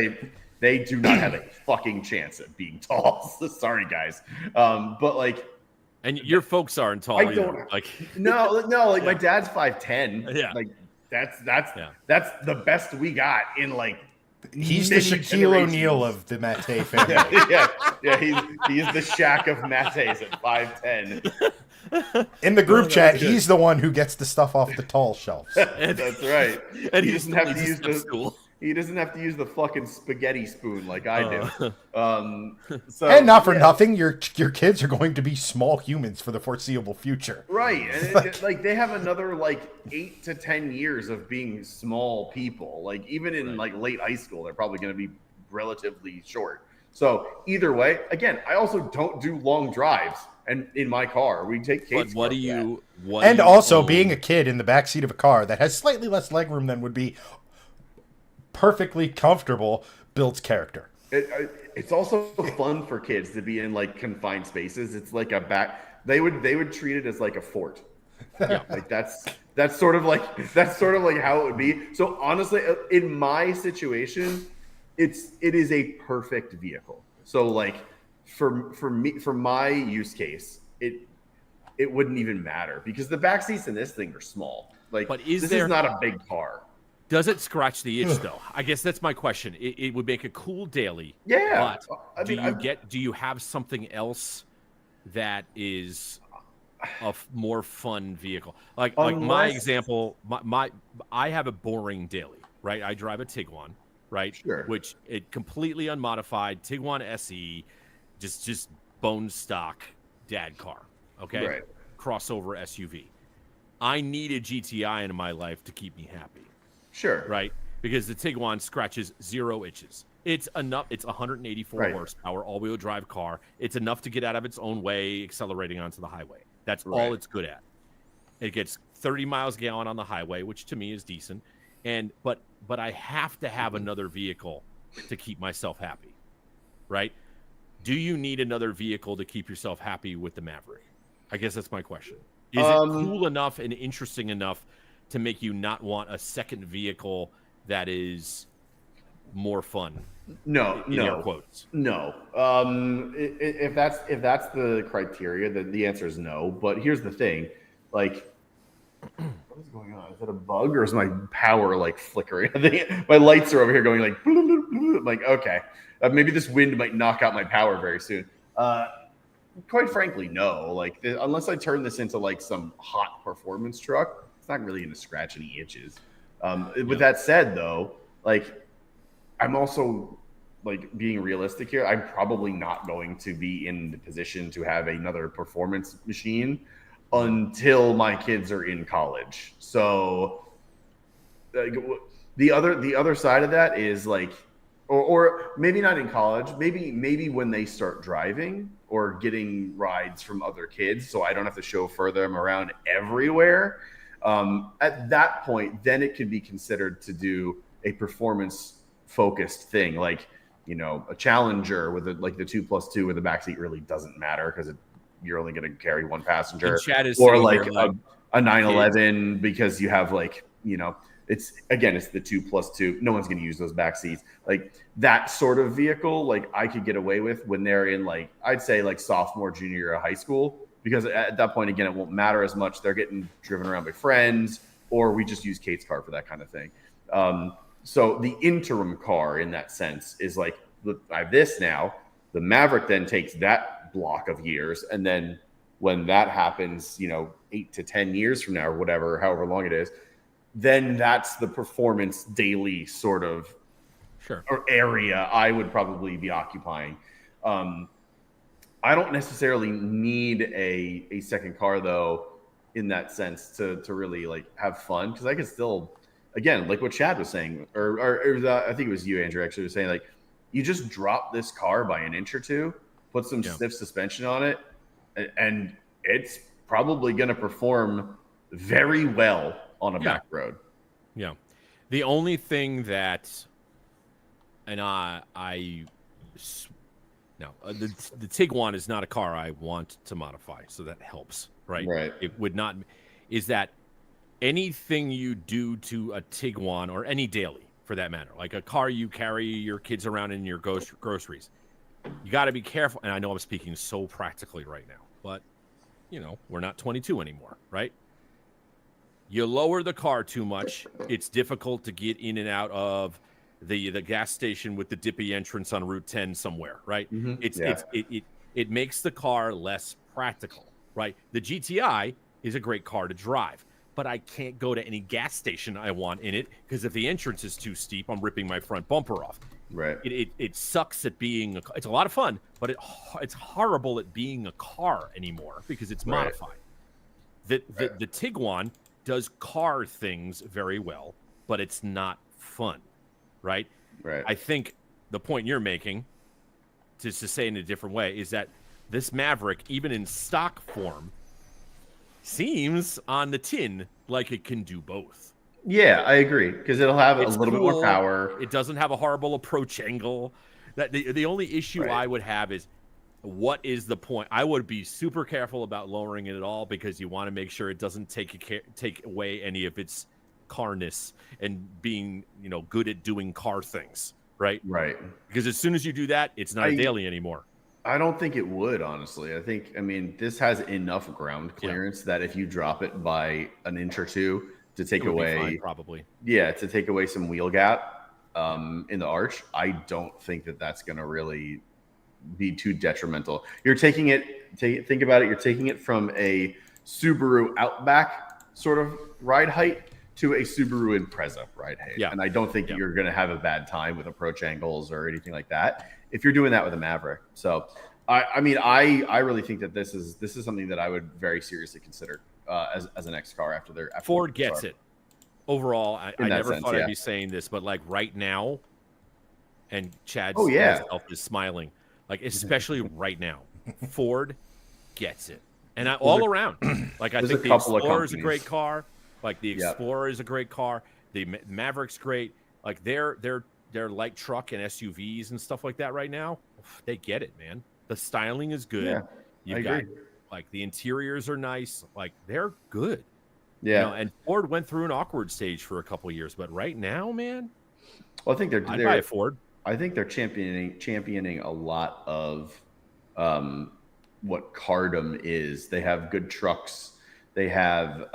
They do not have a fucking chance at being tall. Sorry, guys. But like, and your folks aren't tall either. Like no, like my dad's 5'10". Yeah, like that's the best we got in like. He's the Shaquille O'Neal of the Matei family. yeah. He's the Shaq of Mateys at 5'10". In the group chat, he's the one who gets the stuff off the tall shelves. That's right. And he doesn't have to use He doesn't have to use the fucking spaghetti spoon like I do. So, and not for nothing, your kids are going to be small humans for the foreseeable future. Right. And like they have another like 8 to 10 years of being small people. Like even in like late high school, they're probably going to be relatively short. So either way, again, I also don't do long drives. And in my car, we take Kate's But being a kid in the backseat of a car that has slightly less legroom than would be perfectly comfortable builds character. It's also fun for kids to be in like confined spaces. It's like they would treat it as like a fort. Yeah. Like that's sort of like how it would be. So honestly, in my situation, it is a perfect vehicle. So like for me, for my use case, it wouldn't even matter because the back seats in this thing are small. Like, but this is not a big car. Does it scratch the itch though? I guess that's my question. It would make a cool daily. Yeah. But do you have something else that is a more fun vehicle? Like my example, I have a boring daily, right? I drive a Tiguan, right? Sure. Which it completely unmodified Tiguan SE, just bone stock dad car. Okay. Right. Crossover SUV. I need a GTI in my life to keep me happy. Sure. Right? Because the Tiguan scratches 0 itches. It's enough. It's 184 horsepower, all-wheel drive car. It's enough to get out of its own way, accelerating onto the highway. That's all it's good at. It gets 30 miles a gallon on the highway, which to me is decent. But I have to have another vehicle to keep myself happy. Right? Do you need another vehicle to keep yourself happy with the Maverick? I guess that's my question. Is it cool enough and interesting enough to make you not want a second vehicle that is more fun? No. Air quotes. No. If that's the criteria, then the answer is no. But here's the thing, like, what is going on? Is that a bug or is my power like flickering? I think my lights are over here going like, bloop, bloop, bloop. I'm like, okay, maybe this wind might knock out my power very soon. Quite frankly, no. Like, unless I turn this into like some hot performance truck, it's not really going to scratch any itches. With that said, though, like, I'm also like being realistic here. I'm probably not going to be in the position to have another performance machine until my kids are in college. So the other side of that is like, or maybe not in college, maybe when they start driving or getting rides from other kids, so I don't have to chauffeur them around everywhere. At that point, then it can be considered to do a performance-focused thing, like, you know, a Challenger with the 2+2 with the backseat really doesn't matter because you're only going to carry one passenger, or like a 911 because you have like, you know, it's the 2+2. No one's going to use those back seats. Like that sort of vehicle, like I could get away with when they're in like, I'd say like sophomore, junior year of high school, because at that point, again, it won't matter as much. They're getting driven around by friends, or we just use Kate's car for that kind of thing. So the interim car in that sense is like, I have this now. The Maverick then takes that block of years, and then when that happens, 8 to 10 years from now or whatever, however long it is, then that's the performance daily sort of or area I would probably be occupying. I don't necessarily need a second car though, in that sense to really like have fun, because I could still, again, like what Chad was saying, or I think it was you, Andrew, actually was saying, like, you just drop this car by an inch or two, put some stiff suspension on it, and it's probably going to perform very well on a back road. Yeah. The only thing that, and the Tiguan is not a car I want to modify, so that helps, right? Right. It would not, is that anything you do to a Tiguan, or any daily for that matter, like a car you carry your kids around in your groceries, you got to be careful. And I know I'm speaking so practically right now, but we're not 22 anymore, right? You lower the car too much, it's difficult to get in and out of the gas station with the dippy entrance on Route 10 somewhere, right? Mm-hmm. It makes the car less practical, right? The GTI is a great car to drive, but I can't go to any gas station I want in it, because if the entrance is too steep, I'm ripping my front bumper off. Right. It sucks at being it's a lot of fun, but it's horrible at being a car anymore because it's modified. The Tiguan does car things very well, but it's not fun, right? Right. I think the point you're making, just to say in a different way, is that this Maverick, even in stock form, seems on the tin like it can do both. Yeah, I agree, because it'll have a little bit more power. It doesn't have a horrible approach angle. That the only issue I would have is, what is the point? I would be super careful about lowering it at all, because you want to make sure it doesn't take away any of its carness and being good at doing car things, right? Right. Because as soon as you do that, it's not a daily anymore. I don't think it would, honestly. I mean, this has enough ground clearance that if you drop it by an inch or two to take away, fine, probably. Yeah, to take away some wheel gap in the arch, I don't think that's going to really be too detrimental. You're taking it, think about it, you're taking it from a Subaru Outback sort of ride height to a Subaru Impreza ride height. Yeah. And I don't think you're going to have a bad time with approach angles or anything like that if you're doing that with a Maverick. So, I mean, I really think that this is something that I would very seriously consider as a next car after Ford gets it. Overall, I never thought I'd be saying this, but like right now, and Chad's self is smiling, like especially right now, Ford gets it, and all around. Like I think the Explorer is a great car. Like the Explorer is a great car. The Maverick's great. Like they're light truck and SUVs and stuff like that right now. They get it, man. The styling is good. Yeah, You've got like the interiors are nice. Like they're good. Yeah. And Ford went through an awkward stage for a couple of years, but right now, man. Well, I think they're buy a Ford. I think they're championing a lot of what cardom is. They have good trucks. They have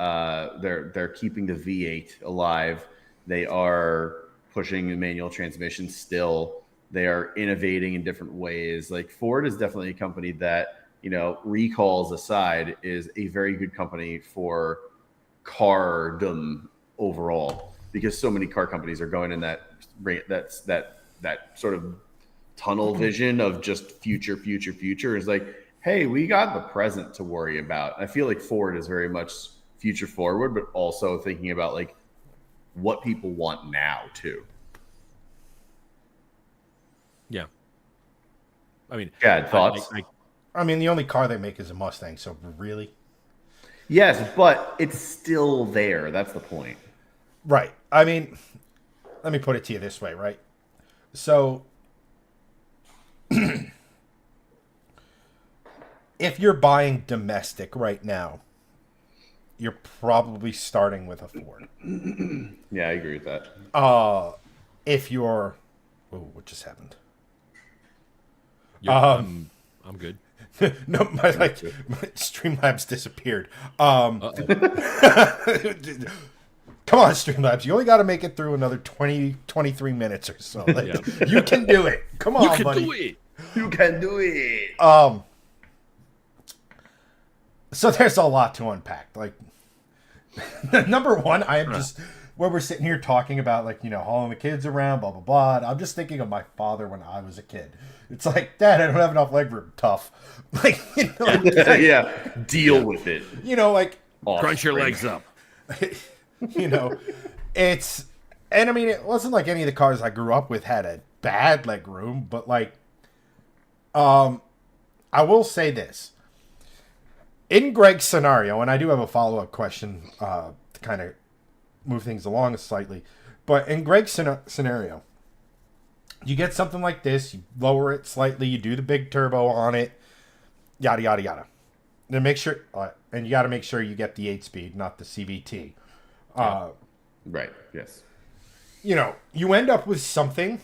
they're keeping the V8 alive. They are pushing the manual transmission still. They are innovating in different ways. Like Ford is definitely a company that, recalls aside, is a very good company for cardom overall, because so many car companies are going in that sort of tunnel vision of just future. Is like, hey, we got the present to worry about. I feel like Ford is very much future forward, but also thinking about like what people want now too. Yeah. I mean, Chad, thoughts? I mean, the only car they make is a Mustang, so really? Yes, but it's still there. That's the point. Right. I mean, let me put it to you this way, right? So, if you're buying domestic right now, you're probably starting with a Ford. Yeah, I agree with that. If you're, oh, what just happened? I'm good. No, my Streamlabs disappeared. Come on, Streamlabs. You only got to make it through another 23 minutes or so. Like, you can do it. Come on, You can buddy. do it. You can do it. So there's a lot to unpack. Like, number one, I am just where we're sitting here talking about, like, you know, hauling the kids around, blah blah blah. And I'm just thinking of my father when I was a kid. It's like, Dad, I don't have enough leg room. Tough. Like, you know, Yeah, deal with it. you know, like, Crunch your Offspring. legs up. you know, it's, and I mean, it wasn't like any of the cars I grew up with had a bad leg room, but like, I will say this. In Greg's scenario, and I do have a follow-up question to kind of move things along slightly, but in Greg's scenario, you get something like this, you lower it slightly, you do the big turbo on it, yada, yada, yada. Then make sure, and you got to make sure you get the 8-speed, not the CVT. Right, yes. You know, you end up with something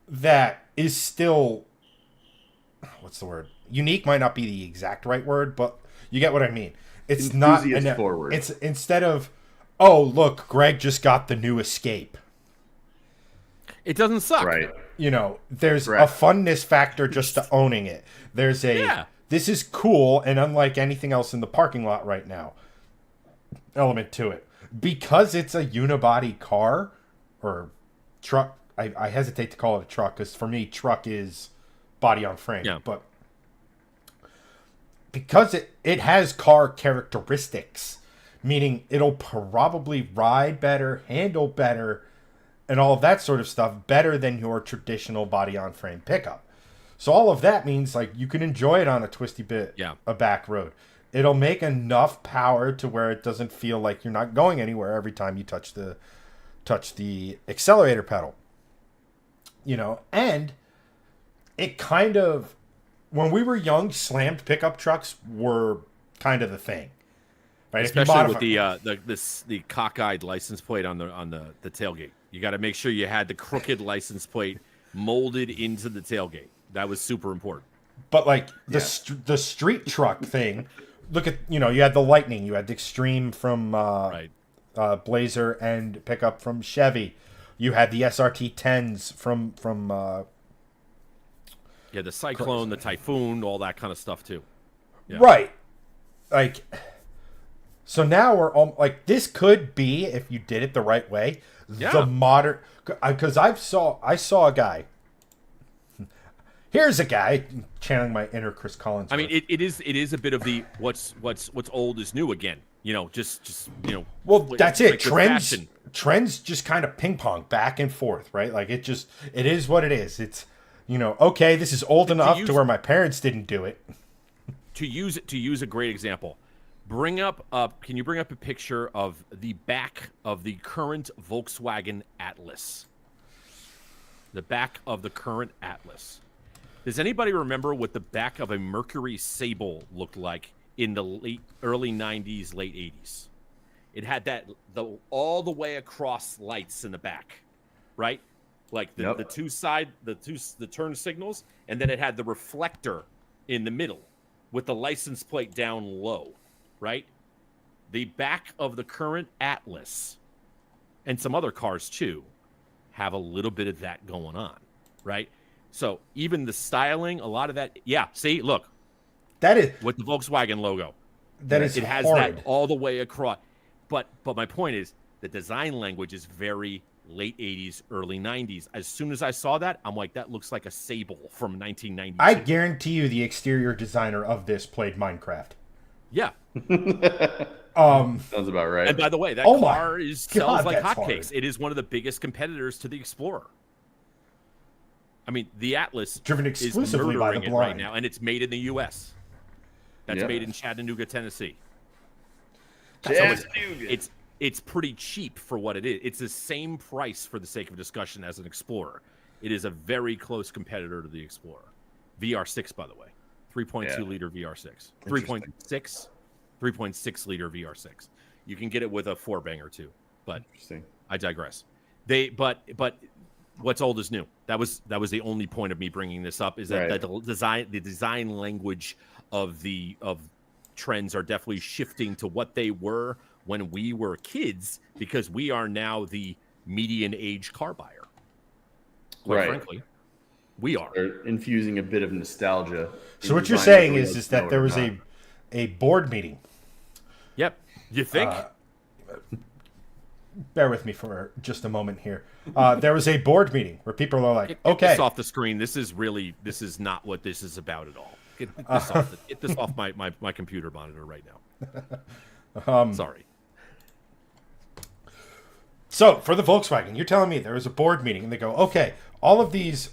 that is still, what's the word? Unique might not be the exact right word, but you get what I mean. It's not forward. It's instead of, oh, look, Greg just got the new Escape. It doesn't suck. Right. You know, there's Correct. a funness factor just to owning it. There's a, this is cool and unlike anything else in the parking lot right now element to it. Because it's a unibody car or truck, I hesitate to call it a truck because for me, truck is body on frame. Yeah. But because it has car characteristics, meaning it'll probably ride better, handle better, and all of that sort of stuff better than your traditional body on frame pickup. So all of that means like you can enjoy it on a twisty bit, a back road. It'll make enough power to where it doesn't feel like you're not going anywhere every time you touch the accelerator pedal. You know, and it kind of, when we were young, slammed pickup trucks were kind of the thing, right? Especially with the cockeyed license plate on the tailgate. You got to make sure you had the crooked license plate molded into the tailgate. That was super important. But like the street truck thing, look at, you know, you had the Lightning, you had the Extreme from Blazer and pickup from Chevy. You had the SRT 10s from the Cyclone, the Typhoon, all that kind of stuff too. Yeah. Right. Like, so now we're like, this could be, if you did it the right way, the modern, because I saw a guy. Here's a guy channeling my inner Chris Collins. I mean, it is a bit of the what's old is new again. You know, just you know. Well, that's it. Like trends just kind of ping pong back and forth, right? Like it is what it is. It's, you know, okay, this is old enough to where my parents didn't do it. To use a great example, can you bring up a picture of the back of the current Volkswagen Atlas? The back of the current Atlas. Does anybody remember what the back of a Mercury Sable looked like in the early 90s, late 80s? It had all the way across lights in the back, right? Like the turn signals, and then it had the reflector in the middle with the license plate down low, right? The back of the current Atlas and some other cars too have a little bit of that going on, right? So even the styling, a lot of that, see, look. That is with the Volkswagen logo. It has hard. that all the way across. But my point is the design language is very late 80s, early 90s. As soon as I saw that, I'm like, that looks like a Sable from 1992. I guarantee you the exterior designer of this played Minecraft. Yeah. Sounds about right. And by the way, that car sells like that's hotcakes. hard. It is one of the biggest competitors to the Explorer. I mean, the Atlas driven exclusively is by the murdering it blind right now, and it's made in the U.S. That's made in Chattanooga, Tennessee. Chattanooga. So it's pretty cheap for what it is. It's the same price for the sake of discussion as an Explorer. It is a very close competitor to the Explorer. VR6, by the way. 3.2 liter VR6. 3.6. 3.6 liter VR6. You can get it with a 4-banger too, but Interesting. I digress. But what's old is new. That was the only point of me bringing this up, is that Right. the design language of trends are definitely shifting to what they were when we were kids, because we are now the median age car buyer. Quite Right. frankly, we are. They're infusing a bit of nostalgia. So in what you're design, saying whether is we that know it there or was not. a board meeting. Yep. You think? Bear with me for just a moment here. There was a board meeting where people are like, Get okay, this off the screen. This is not what this is about at all. Get this off my computer monitor right now. Sorry. so for the Volkswagen, you're telling me there was a board meeting and they go, okay, all of these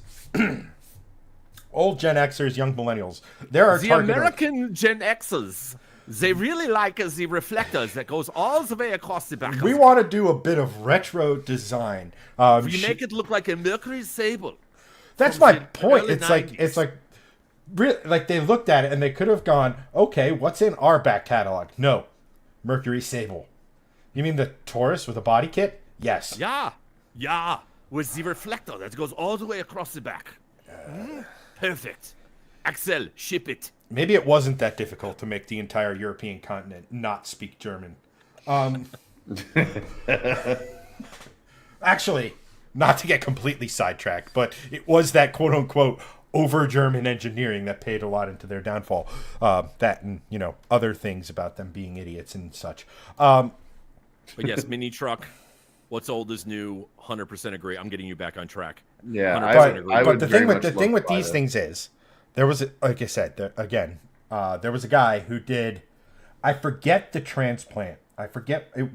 old Gen Xers, young millennials, there are The targeted. American Gen Xers, they really like the reflectors that goes all the way across the back. We want to do a bit of retro design. We make it look like a Mercury Sable. That's from my the point. early It's like like they looked at it and they could have gone, okay, what's in our back catalog? No, Mercury Sable. You mean the Taurus with a body kit? Yes. Yeah, with the reflector that goes all the way across the back. Perfect. Axel, ship it. Maybe it wasn't that difficult to make the entire European continent not speak German. Actually, not to get completely sidetracked, but it was that quote unquote over German engineering that paid a lot into their downfall. That and, other things about them being idiots and such. But yes, mini truck. What's old is new. 100% agree. I'm getting you back on track. Yeah, 100% agree. I But would the very thing with much the love thing to with buy these this. things is, there was like I said there was a guy who did, I forget the transplant. I forget, it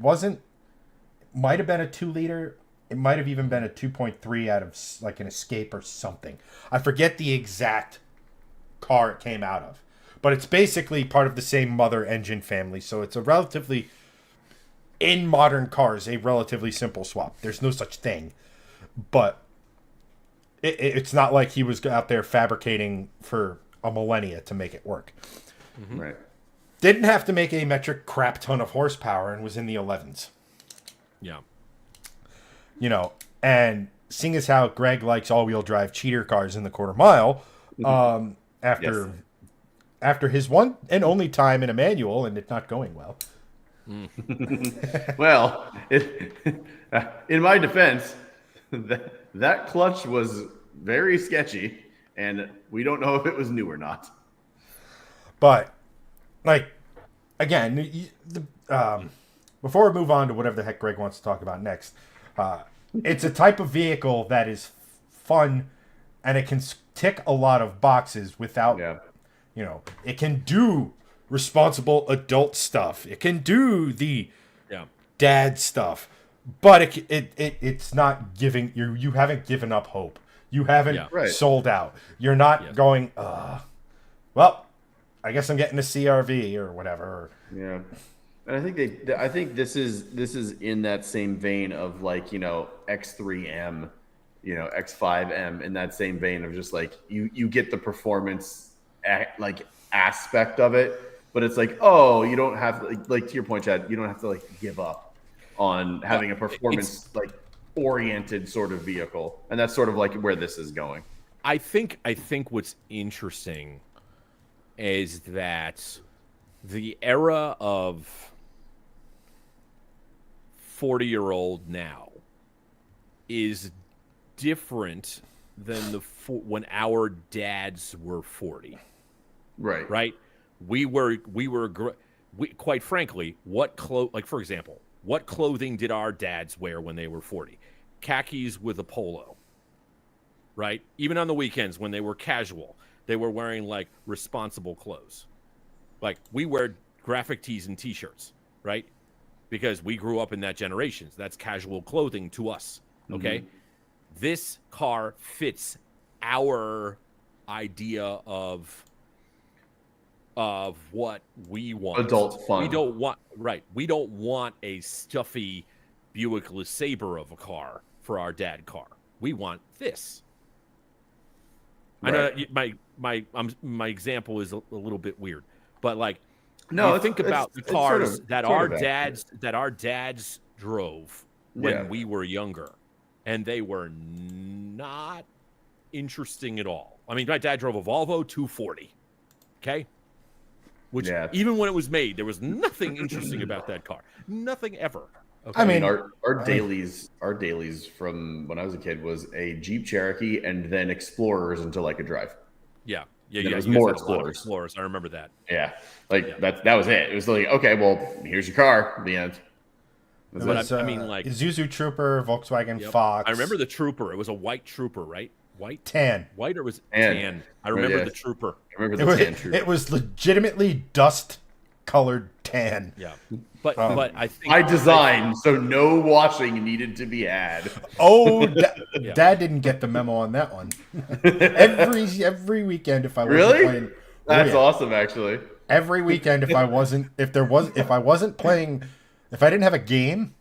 might have been a 2-liter. It might have even been a 2.3 out of like an Escape or something. I forget the exact car it came out of, but it's basically part of the same mother engine family. So it's a relatively, in modern cars, a relatively simple swap. There's no such thing, but it's not like he was out there fabricating for a millennia to make it work. Right. Didn't have to make a metric crap ton of horsepower and was in the 11s. Yeah. And seeing as how Greg likes all-wheel drive cheater cars in the quarter mile, after his one and only time in a manual and it not going well. Well, in my defense, that clutch was very sketchy, and we don't know if it was new or not. But, again, before we move on to whatever the heck Greg wants to talk about next, it's a type of vehicle that is fun, and it can tick a lot of boxes without, it can do responsible adult stuff. It can do the dad stuff, but it's not giving you haven't given up hope. You haven't sold out. You're not going, well, I guess I'm getting a CRV or whatever. Yeah. And I think this is in that same vein of X3M, X5M, in that same vein of just like you get the performance aspect of it, but it's like, oh, you don't have to, to your point, Chad, you don't have to give up on having a performance oriented sort of vehicle, and that's sort of where this is going. I think what's interesting is that the era of 40-year-old now is different than when our dads were 40. Right. We quite frankly, for example, what clothing did our dads wear when they were 40? Khakis with a polo. Right? Even on the weekends when they were casual, they were wearing responsible clothes. We wear graphic tees and t-shirts, right? Because we grew up in that generation. So that's casual clothing to us. Okay. Mm-hmm. This car fits our idea of what we want. Adult fun. We don't want a stuffy Buick LeSabre of a car for our dad car. We want this. Right. I know my example is a little bit weird, but No, you think about the cars that sort our of accurate. dads drove when Yeah. we were younger, and they were not interesting at all. I mean, my dad drove a Volvo 240, okay? Which Yeah. even when it was made, there was nothing interesting about that car. Nothing ever. Okay? I mean, our dailies from when I was a kid was a Jeep Cherokee and then Explorers until I could drive. yeah. Then You it was guys more had a lot of Explorers. Explorers. I remember that. Yeah, like that was it. It was like, okay, well, here's your car. The end. it But was, I mean, like, Isuzu Trooper, Volkswagen yep. Fox. I remember the Trooper. It was a white Trooper, right? tan. White or was it Tan. tan? I remember Yeah. the Trooper. I remember It the was, tan Trooper. it was legitimately dust-colored tan. Yeah. But I think By design, so no washing needed to be had. Oh, Yeah. Dad didn't get the memo on that one. every weekend, if I wasn't Really? playing, That's yeah. awesome, actually. Every weekend, if I wasn't playing, if I didn't have a game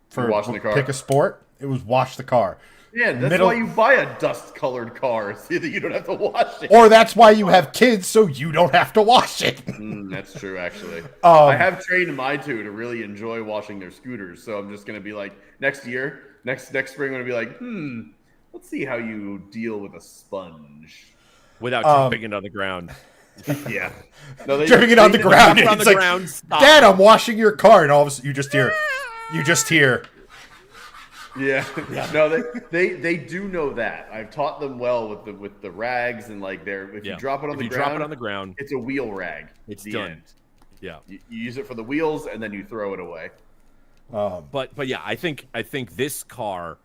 for Washing the car. pick a sport, it was wash the car. Yeah, that's Middle- why you buy a dust-colored car, so that you don't have to wash it. Or that's why you have kids, so you don't have to wash it. That's true, actually. I have trained my two to really enjoy washing their scooters, so I'm just gonna be like, next spring, I'm gonna be like, let's see how you deal with a sponge. without dripping it on the ground. Yeah, no, Dripping it on the ground. on It's the like, ground. Stop. Dad, I'm washing your car, and all of a sudden you just hear. Yeah, no, they do know that. I've taught them well with the rags and like if you drop it on the ground, drop it on the ground, it's a wheel rag. it's The done. end. Yeah. You use it for the wheels and then you throw it away. But yeah, I think this car,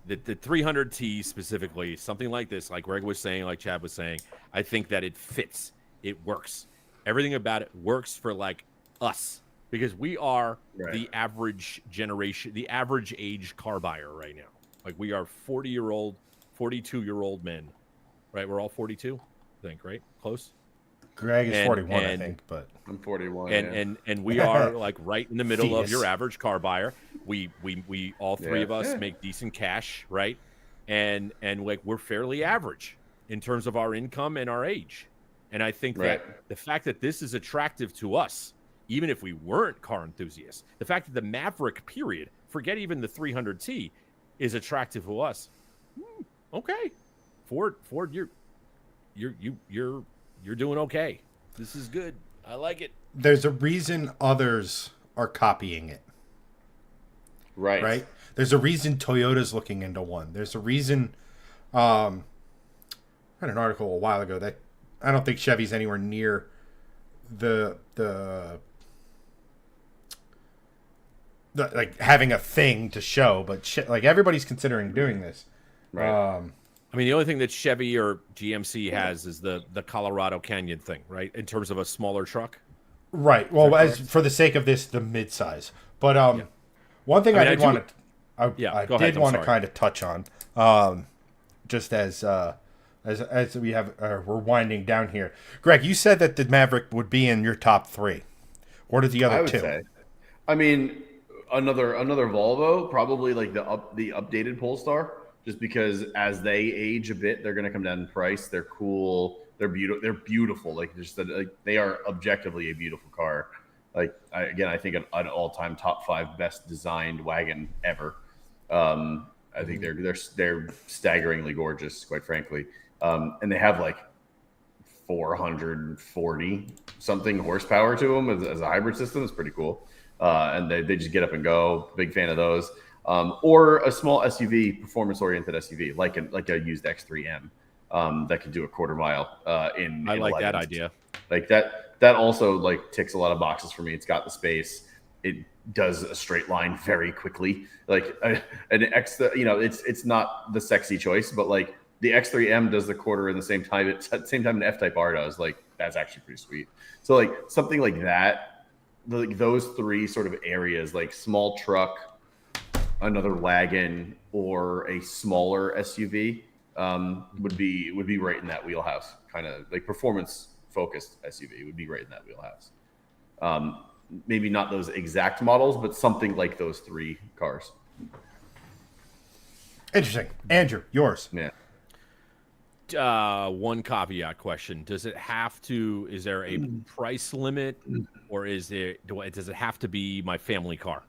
the 300T specifically, something like this, like Greg was saying, like Chad was saying, I think that it fits. It works. Everything about it works for like us, because we are the average generation, the average age car buyer right now. Like we are 40-year-old, 42-year-old men, right? We're all 42, I think, right? Close. Greg is 41, I think, but I'm 41. And we are like right in the middle of Fetus. your average car buyer. We all three of us make decent cash, right? And like we're fairly average in terms of our income and our age. And I think that the fact that this is attractive to us, even if we weren't car enthusiasts, the fact that the Maverick period, forget even the 300T, is attractive to us. Okay, Ford, you're doing okay. This is good. I like it. there's a reason others are copying it. Right? There's a reason Toyota's looking into one. There's a reason. I read an article a while ago that I don't think Chevy's anywhere near the like having a thing to show, but like everybody's considering doing this. Right. I mean, the only thing that Chevy or GMC has is the Colorado Canyon thing, right? In terms of a smaller truck. Right. Well, as for the sake of this, the midsize. But one thing I did want to kind of touch on, just as we have we're winding down here. Greg, you said that the Maverick would be in your top three. What are the other two? Say. I mean, another Volvo, probably like the updated Polestar. Just because as they age a bit, they're going to come down in price. They're cool. They're beautiful. They're beautiful. Like just they are objectively a beautiful car. Like I think an all-time top 5 best designed wagon ever. I think they're staggeringly gorgeous, quite frankly. And they have like 440 something horsepower to them as a hybrid system. It's pretty cool. And they just get up and go. Big fan of those. Or a small SUV, performance-oriented SUV, like a used X3M, that could do a quarter mile. I like that idea. Like that also like ticks a lot of boxes for me. It's got the space. It does a straight line very quickly. Like an X, it's not the sexy choice, but like the X3M does the quarter in the same time. At the same time an F-Type R does. Like that's actually pretty sweet. So like something like that, like those three sort of areas, like small truck, another wagon, or a smaller SUV would be right in that wheelhouse. Kind of like performance focused SUV would be right in that wheelhouse. Maybe not those exact models, but something like those 3 cars. Interesting. Andrew, yours. Yeah. One caveat question: does it have to? Is there a price limit, or does it have to be my family car?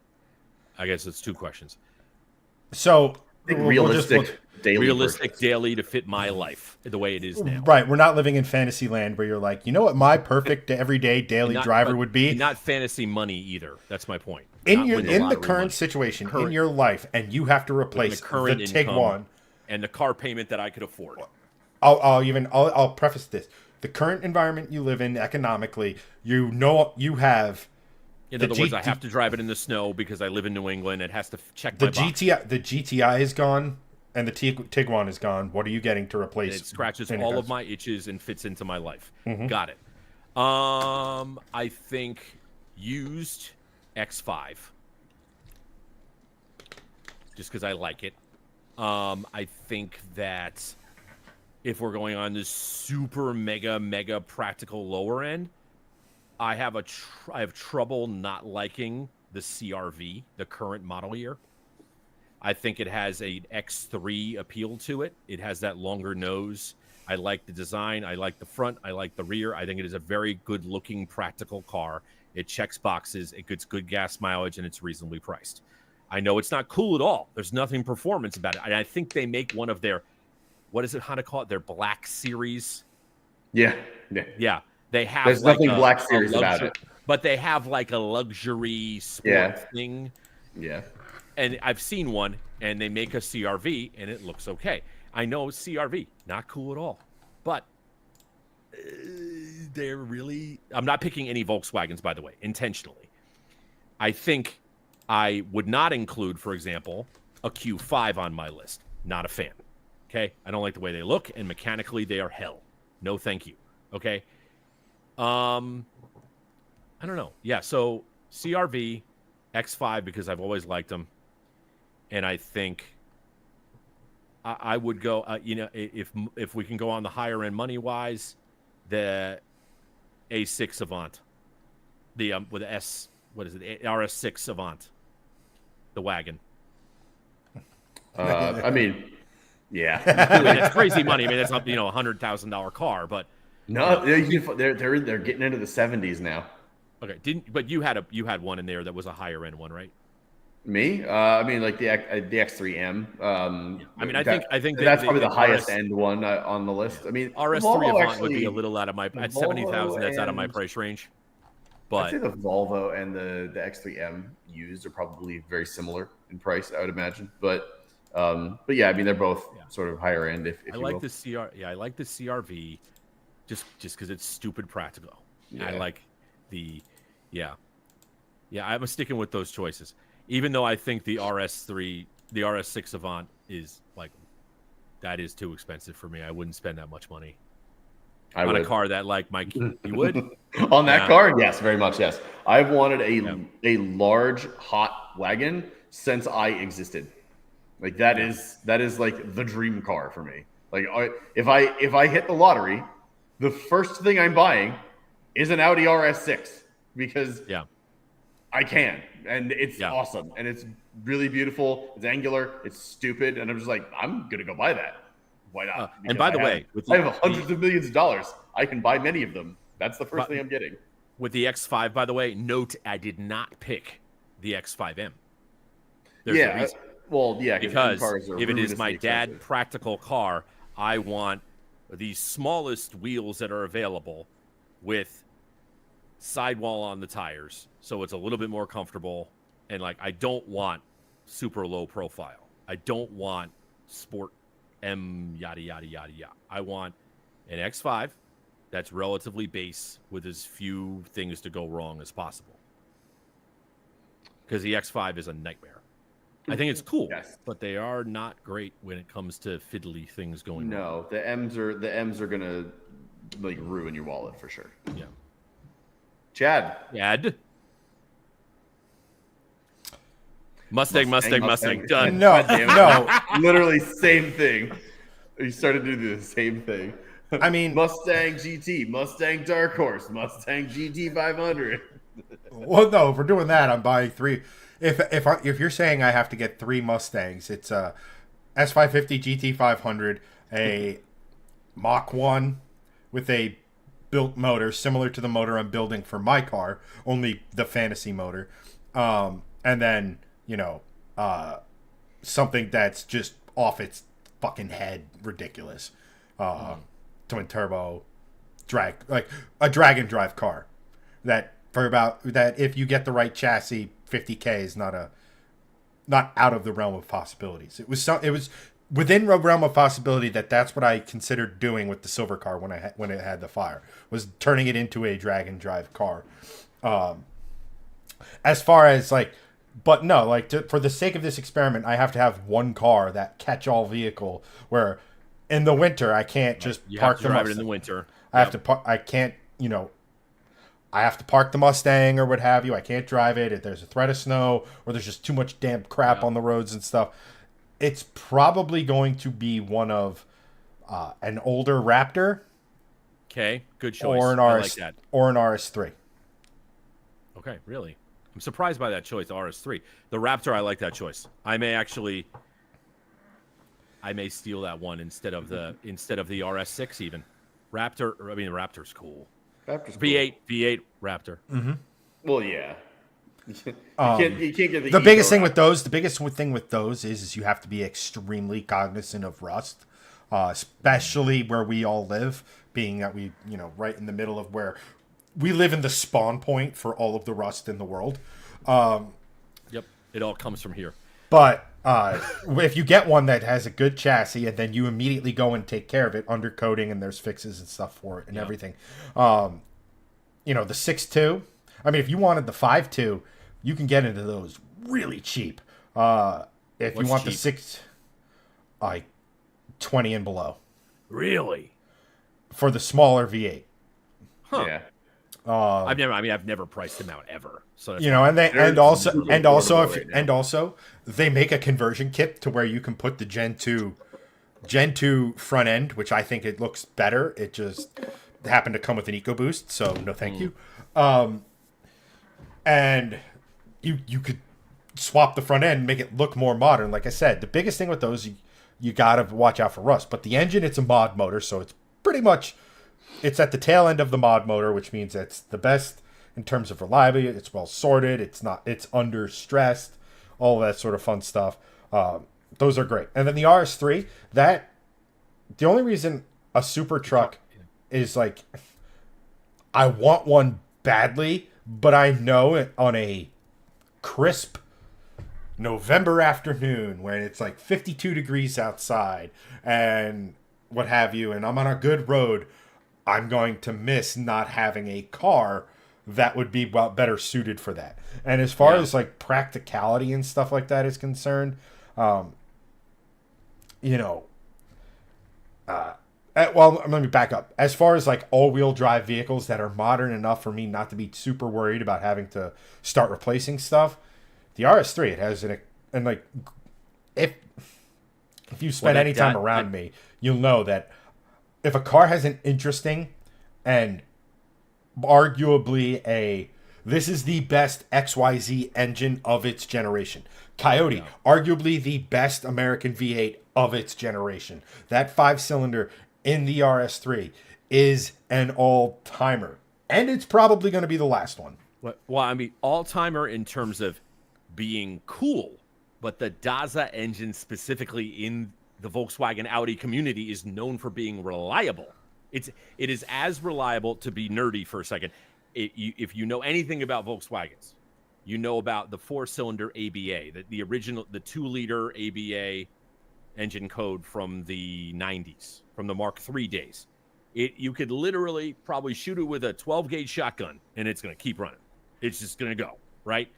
I guess it's two questions. So Realistic daily to fit my life the way it is now. Right, we're not living in fantasy land where you're like, you know what my perfect everyday daily driver would be? And not fantasy money either. That's my point. In the current situation, in your life, and you have to replace the Tiguan and the car payment that I could afford. I'll preface this: the current environment you live in economically, you have. In other words, I have to drive it in the snow because I live in New England. It has to check my box. The GTI is gone, and the Tiguan is gone. What are you getting to replace? It scratches all of my itches and fits into my life. Mm-hmm. Got it. I think used X5, just because I like it. I think that if we're going on this super mega practical lower end, I have trouble not liking the CRV, the current model year. I think it has a X3 appeal to it. It has that longer nose. I like the design. I like the front. I like the rear. I think it is a very good looking practical car. It checks boxes. It gets good gas mileage, and it's reasonably priced. I know it's not cool at all. There's nothing performance about it. And I think they make one of their, what is it, how to call it? Their Black Series. Yeah. They have. There's nothing Black Series about it, but they have like a luxury sport thing. Yeah. And I've seen one, and they make a CRV, and it looks okay. I know CRV, not cool at all, but they're really. I'm not picking any Volkswagens, by the way, intentionally. I think I would not include, for example, a Q5 on my list. Not a fan. Okay, I don't like the way they look, and mechanically they are hell. No, thank you. Okay. I don't know. Yeah, so CRV, X5 because I've always liked them, and I think I would go. If we can go on the higher end money wise, the A6 Avant, the with the S, what is it? RS6 Avant, the wagon. I mean, yeah. I mean, it's crazy money. I mean, it's not $100,000 car, but. No, they're getting into the 70s now. Okay, but you had one in there that was a higher end one, right? Me? I mean, like the X3M. I mean, I think that's probably the highest end one on the list. I mean, RS3 Avant would be a little out of my at 70,000. That's out of my price range. But I'd say the Volvo and the X3M used are probably very similar in price, I would imagine. But yeah, I mean, they're both sort of higher end. If I like the I like the CRV. Just because it's stupid practical. Yeah. I like I'm sticking with those choices. Even though I think the RS6 Avant is that is too expensive for me. I wouldn't spend that much money on a car that you would? On that car? Yes, very much, yes. I've wanted a large, hot wagon since I existed. Like that is like the dream car for me. Like if I hit the lottery, the first thing I'm buying is an Audi RS6 because I can, and it's awesome, and it's really beautiful. It's angular, it's stupid, and I'm just like, I'm gonna go buy that. Why not? And by the way, I have hundreds of millions of dollars. I can buy many of them. That's the first thing I'm getting. With the X5, by the way, note I did not pick the X5M. There's a reason. Well, because if it is my dad practical car, I want the smallest wheels that are available with sidewall on the tires, so it's a little bit more comfortable. And I don't want super low profile. I don't want sport M yada yada yada yada. I want an X5 that's relatively base with as few things to go wrong as possible. Because the X5 is a nightmare. I think it's cool, but they are not great when it comes to fiddly things going on. No, the M's are gonna ruin your wallet for sure. Yeah. Chad. Mustang. Done. No. Literally same thing. You started to do the same thing. I mean, Mustang GT, Mustang Dark Horse, Mustang GT 500. Well, no, if we're doing that, I'm buying three. If you're saying I have to get three Mustangs, it's a S550 GT 500, a Mach 1 with a built motor similar to the motor I'm building for my car, only the fantasy motor. And then, something that's just off its fucking head ridiculous. Twin turbo drag, like a drag and drive car that if you get the right chassis, 50K is not out of the realm of possibilities. It was within the realm of possibility that's what I considered doing with the silver car when it had the fire, was turning it into a drag and drive car. As far as but no, for the sake of this experiment, I have to have one car, that catch-all vehicle, where in the winter I can't just park the drive it in the winter. I have to I can't, I have to park the Mustang or what have you. I can't drive it if there's a threat of snow or there's just too much damn crap on the roads and stuff. It's probably going to be one of an older Raptor. Okay, good choice. Or an RS3. Okay, really? I'm surprised by that choice, the RS3. The Raptor, I like that choice. I may steal that one instead of the RS6 even. Raptor's cool. Raptor's V8 Raptor. Mm-hmm. Well, yeah. You can't get the biggest thing with those. The biggest thing with those is you have to be extremely cognizant of rust, especially where we all live, being that we right in the middle of where we live in the spawn point for all of the rust in the world. Yep, it all comes from here. But if you get one that has a good chassis and then you immediately go and take care of it, undercoating, and there's fixes and stuff for it and everything. The 6.2. I mean, if you wanted the 5.2, you can get into those really cheap. If you want cheap? The 6, 20 and below. Really? For the smaller V8. Huh. Yeah. I've never priced them out ever. So and also they make a conversion kit to where you can put the Gen 2 front end, which I think it looks better. It just happened to come with an EcoBoost, so no thank you. And you could swap the front end and make it look more modern. Like I said, the biggest thing with those, you gotta watch out for rust. But the engine, it's a mod motor, so it's pretty much it's at the tail end of the mod motor, which means it's the best in terms of reliability. It's well sorted. It's under stressed, all that sort of fun stuff. Those are great. And then the RS3, the only reason a super truck is I want one badly, but I know on a crisp November afternoon when it's 52 degrees outside and what have you, and I'm on a good road, I'm going to miss not having a car that would be better suited for that. And as far as practicality and stuff like that is concerned, well, let me back up. As far as all-wheel drive vehicles that are modern enough for me not to be super worried about having to start replacing stuff, the RS3, it has if you spend any time around me, you'll know that if a car has an interesting and arguably this is the best XYZ engine of its generation. Coyote, arguably the best American V8 of its generation. That 5-cylinder in the RS3 is an all-timer. And it's probably going to be the last one. Well, all-timer in terms of being cool, but the Daza engine specifically in the Volkswagen Audi community is known for being reliable. It is as reliable, to be nerdy for a second. If you know anything about Volkswagens, you know about the 4-cylinder ABA, the original, the 2-liter ABA engine code from the 90s, from the Mark III days. You could literally probably shoot it with a 12-gauge shotgun, and it's going to keep running. It's just going to go, right?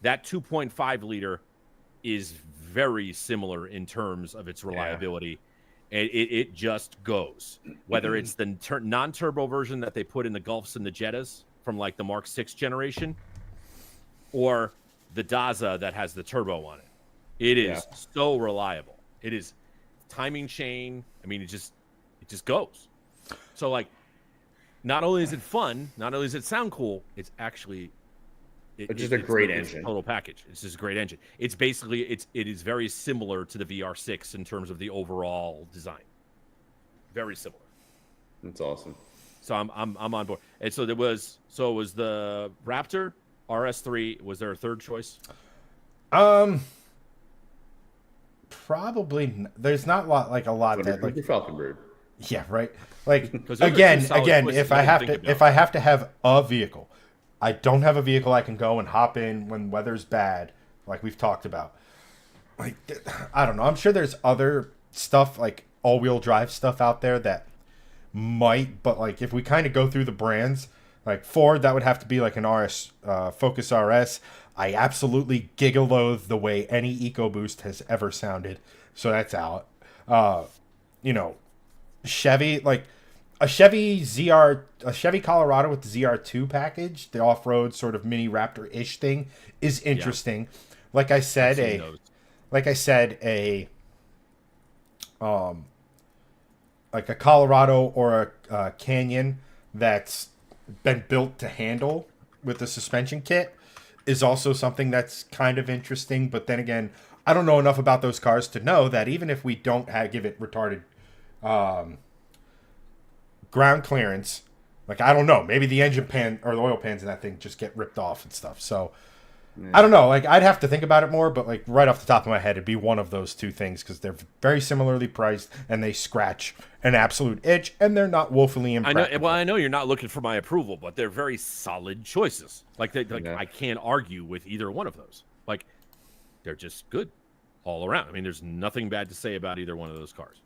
That 2.5-liter is very similar in terms of its reliability. It just goes. Whether it's the non-turbo version that they put in the Golfs and the Jettas from the Mark VI generation, or the Daza that has the turbo on it. It is so reliable. It is timing chain. It just goes. So not only is it fun, not only does it sound cool, it's actually it's just a great engine. Total package. It's just a great engine. It's basically it is very similar to the VR6 in terms of the overall design. Very similar. That's awesome. So I'm on board. And so it was the Raptor RS3. Was there a third choice? Probably. There's not a lot that like the Falconbird. yeah, right. Like 'Cause those are again, two solid choices if I I didn't have think to about. if I have to have a vehicle, I don't have a vehicle I can go and hop in when weather's bad, like we've talked about. Like I don't know. I'm sure there's other stuff like all-wheel drive stuff out there that might, but like if we kind of go through the brands, like Ford, that would have to be like an Focus RS. I absolutely gigaloathe the way any EcoBoost has ever sounded, so that's out. You know, Chevy, like a Chevy Colorado with the ZR2 package, the off-road sort of mini Raptor-ish thing is interesting. Yeah. Like I said, like a Colorado or a Canyon that's been built to handle with the suspension kit is also something that's kind of interesting. But then again, I don't know enough about those cars to know that even if we don't give it retarded ground clearance, like I don't know, maybe the engine pan or the oil pans in that thing just get ripped off and stuff. So I don't know. Like I'd have to think about it more, but like right off the top of my head, it'd be one of those two things because they're very similarly priced and they scratch an absolute itch and they're not woefully impractical. I know you're not looking for my approval, but they're very solid choices. I can't argue with either one of those. Like they're just good all around. I mean, there's nothing bad to say about either one of those cars.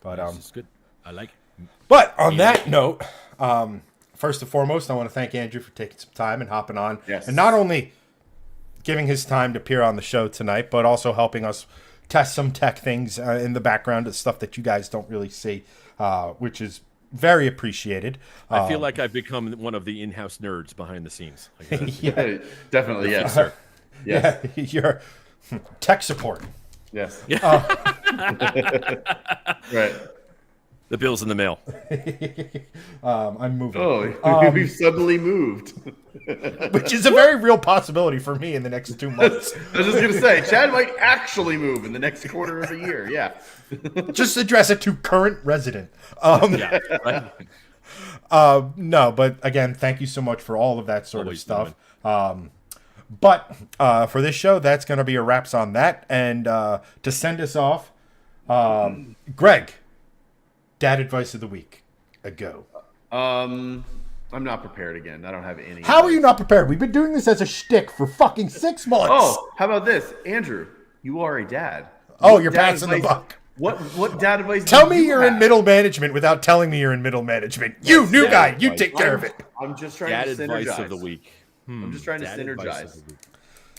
But it's good. I like it. But on that note, first and foremost, I want to thank Andrew for taking some time and hopping on. Yes. And not only giving his time to appear on the show tonight, but also helping us test some tech things in the background of stuff that you guys don't really see, which is very appreciated. I feel like I've become one of the in-house nerds behind the scenes. Yeah, definitely, yes. Yes. Yeah, you're tech support. Yes. Right. The bill's in the mail. I'm moving. Oh, we've suddenly moved. Which is a very real possibility for me in the next 2 months. I was just going to say, Chad might actually move in the next quarter of the year. Yeah. Just address it to current resident. Yeah, right? No, but again, thank you so much for all of that sort Always of stuff. But for this show, that's going to be a wraps on that. And to send us off, Greg, dad advice of the week. A go. I'm not prepared again. I don't have any. How are you not prepared? We've been doing this as a shtick for fucking 6 months. Oh, how about this? Andrew, you are a dad. Oh, you're passing the buck. What dad advice? Tell me you're in middle management without telling me you're in middle management. You, new guy, you take care of it. I'm just trying Dad to synergize. advice of the week. I'm just trying to synergize.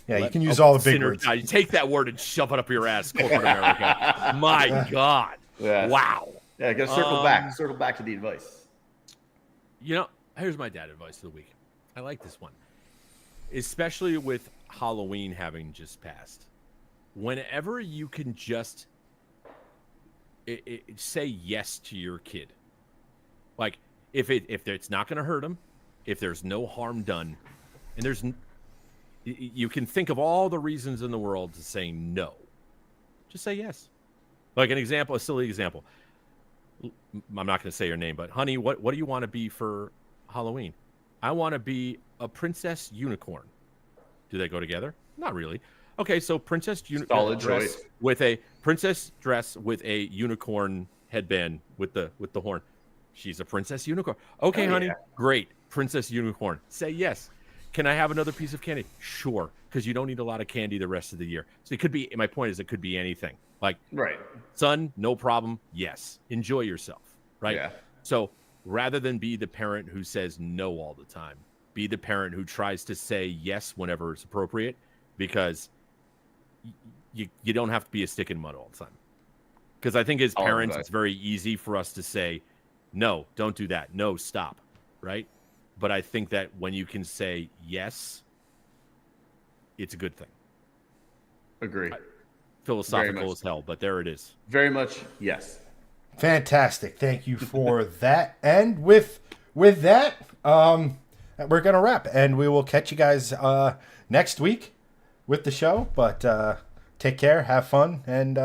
Yeah, you can use all the big words. Take that word and shove it up your ass, corporate America. My God. Yeah. Wow. Yeah, I got to circle back to the advice. You know, here's my dad advice of the week. I like this one. Especially with Halloween having just passed. Whenever you can just say yes to your kid. Like, if it's not going to hurt them, if there's no harm done, and you can think of all the reasons in the world to say no. Just say yes. Like a silly example. I'm not going to say your name, but honey, what do you want to be for Halloween? I want to be a princess unicorn. Do they go together? Not really. Okay, so princess unicorn dress with a unicorn headband with the horn. She's a princess unicorn. Okay, honey, great. Princess unicorn. Say yes. Can I have another piece of candy? Sure, because you don't need a lot of candy the rest of the year. So it could be. My point is, it could be anything. Like, right, son, no problem. Yes, enjoy yourself. Right. Yeah. So rather than be the parent who says no all the time, be the parent who tries to say yes whenever it's appropriate, because you don't have to be a stick in mud all the time. Because I think as parents, it's very easy for us to say, no, don't do that. No, stop. Right. But I think that when you can say yes, it's a good thing. Agree. Philosophical as hell, but there it is. Very much yes. Fantastic. Thank you for that. And with that, we're going to wrap. And we will catch you guys next week with the show. But take care, have fun, and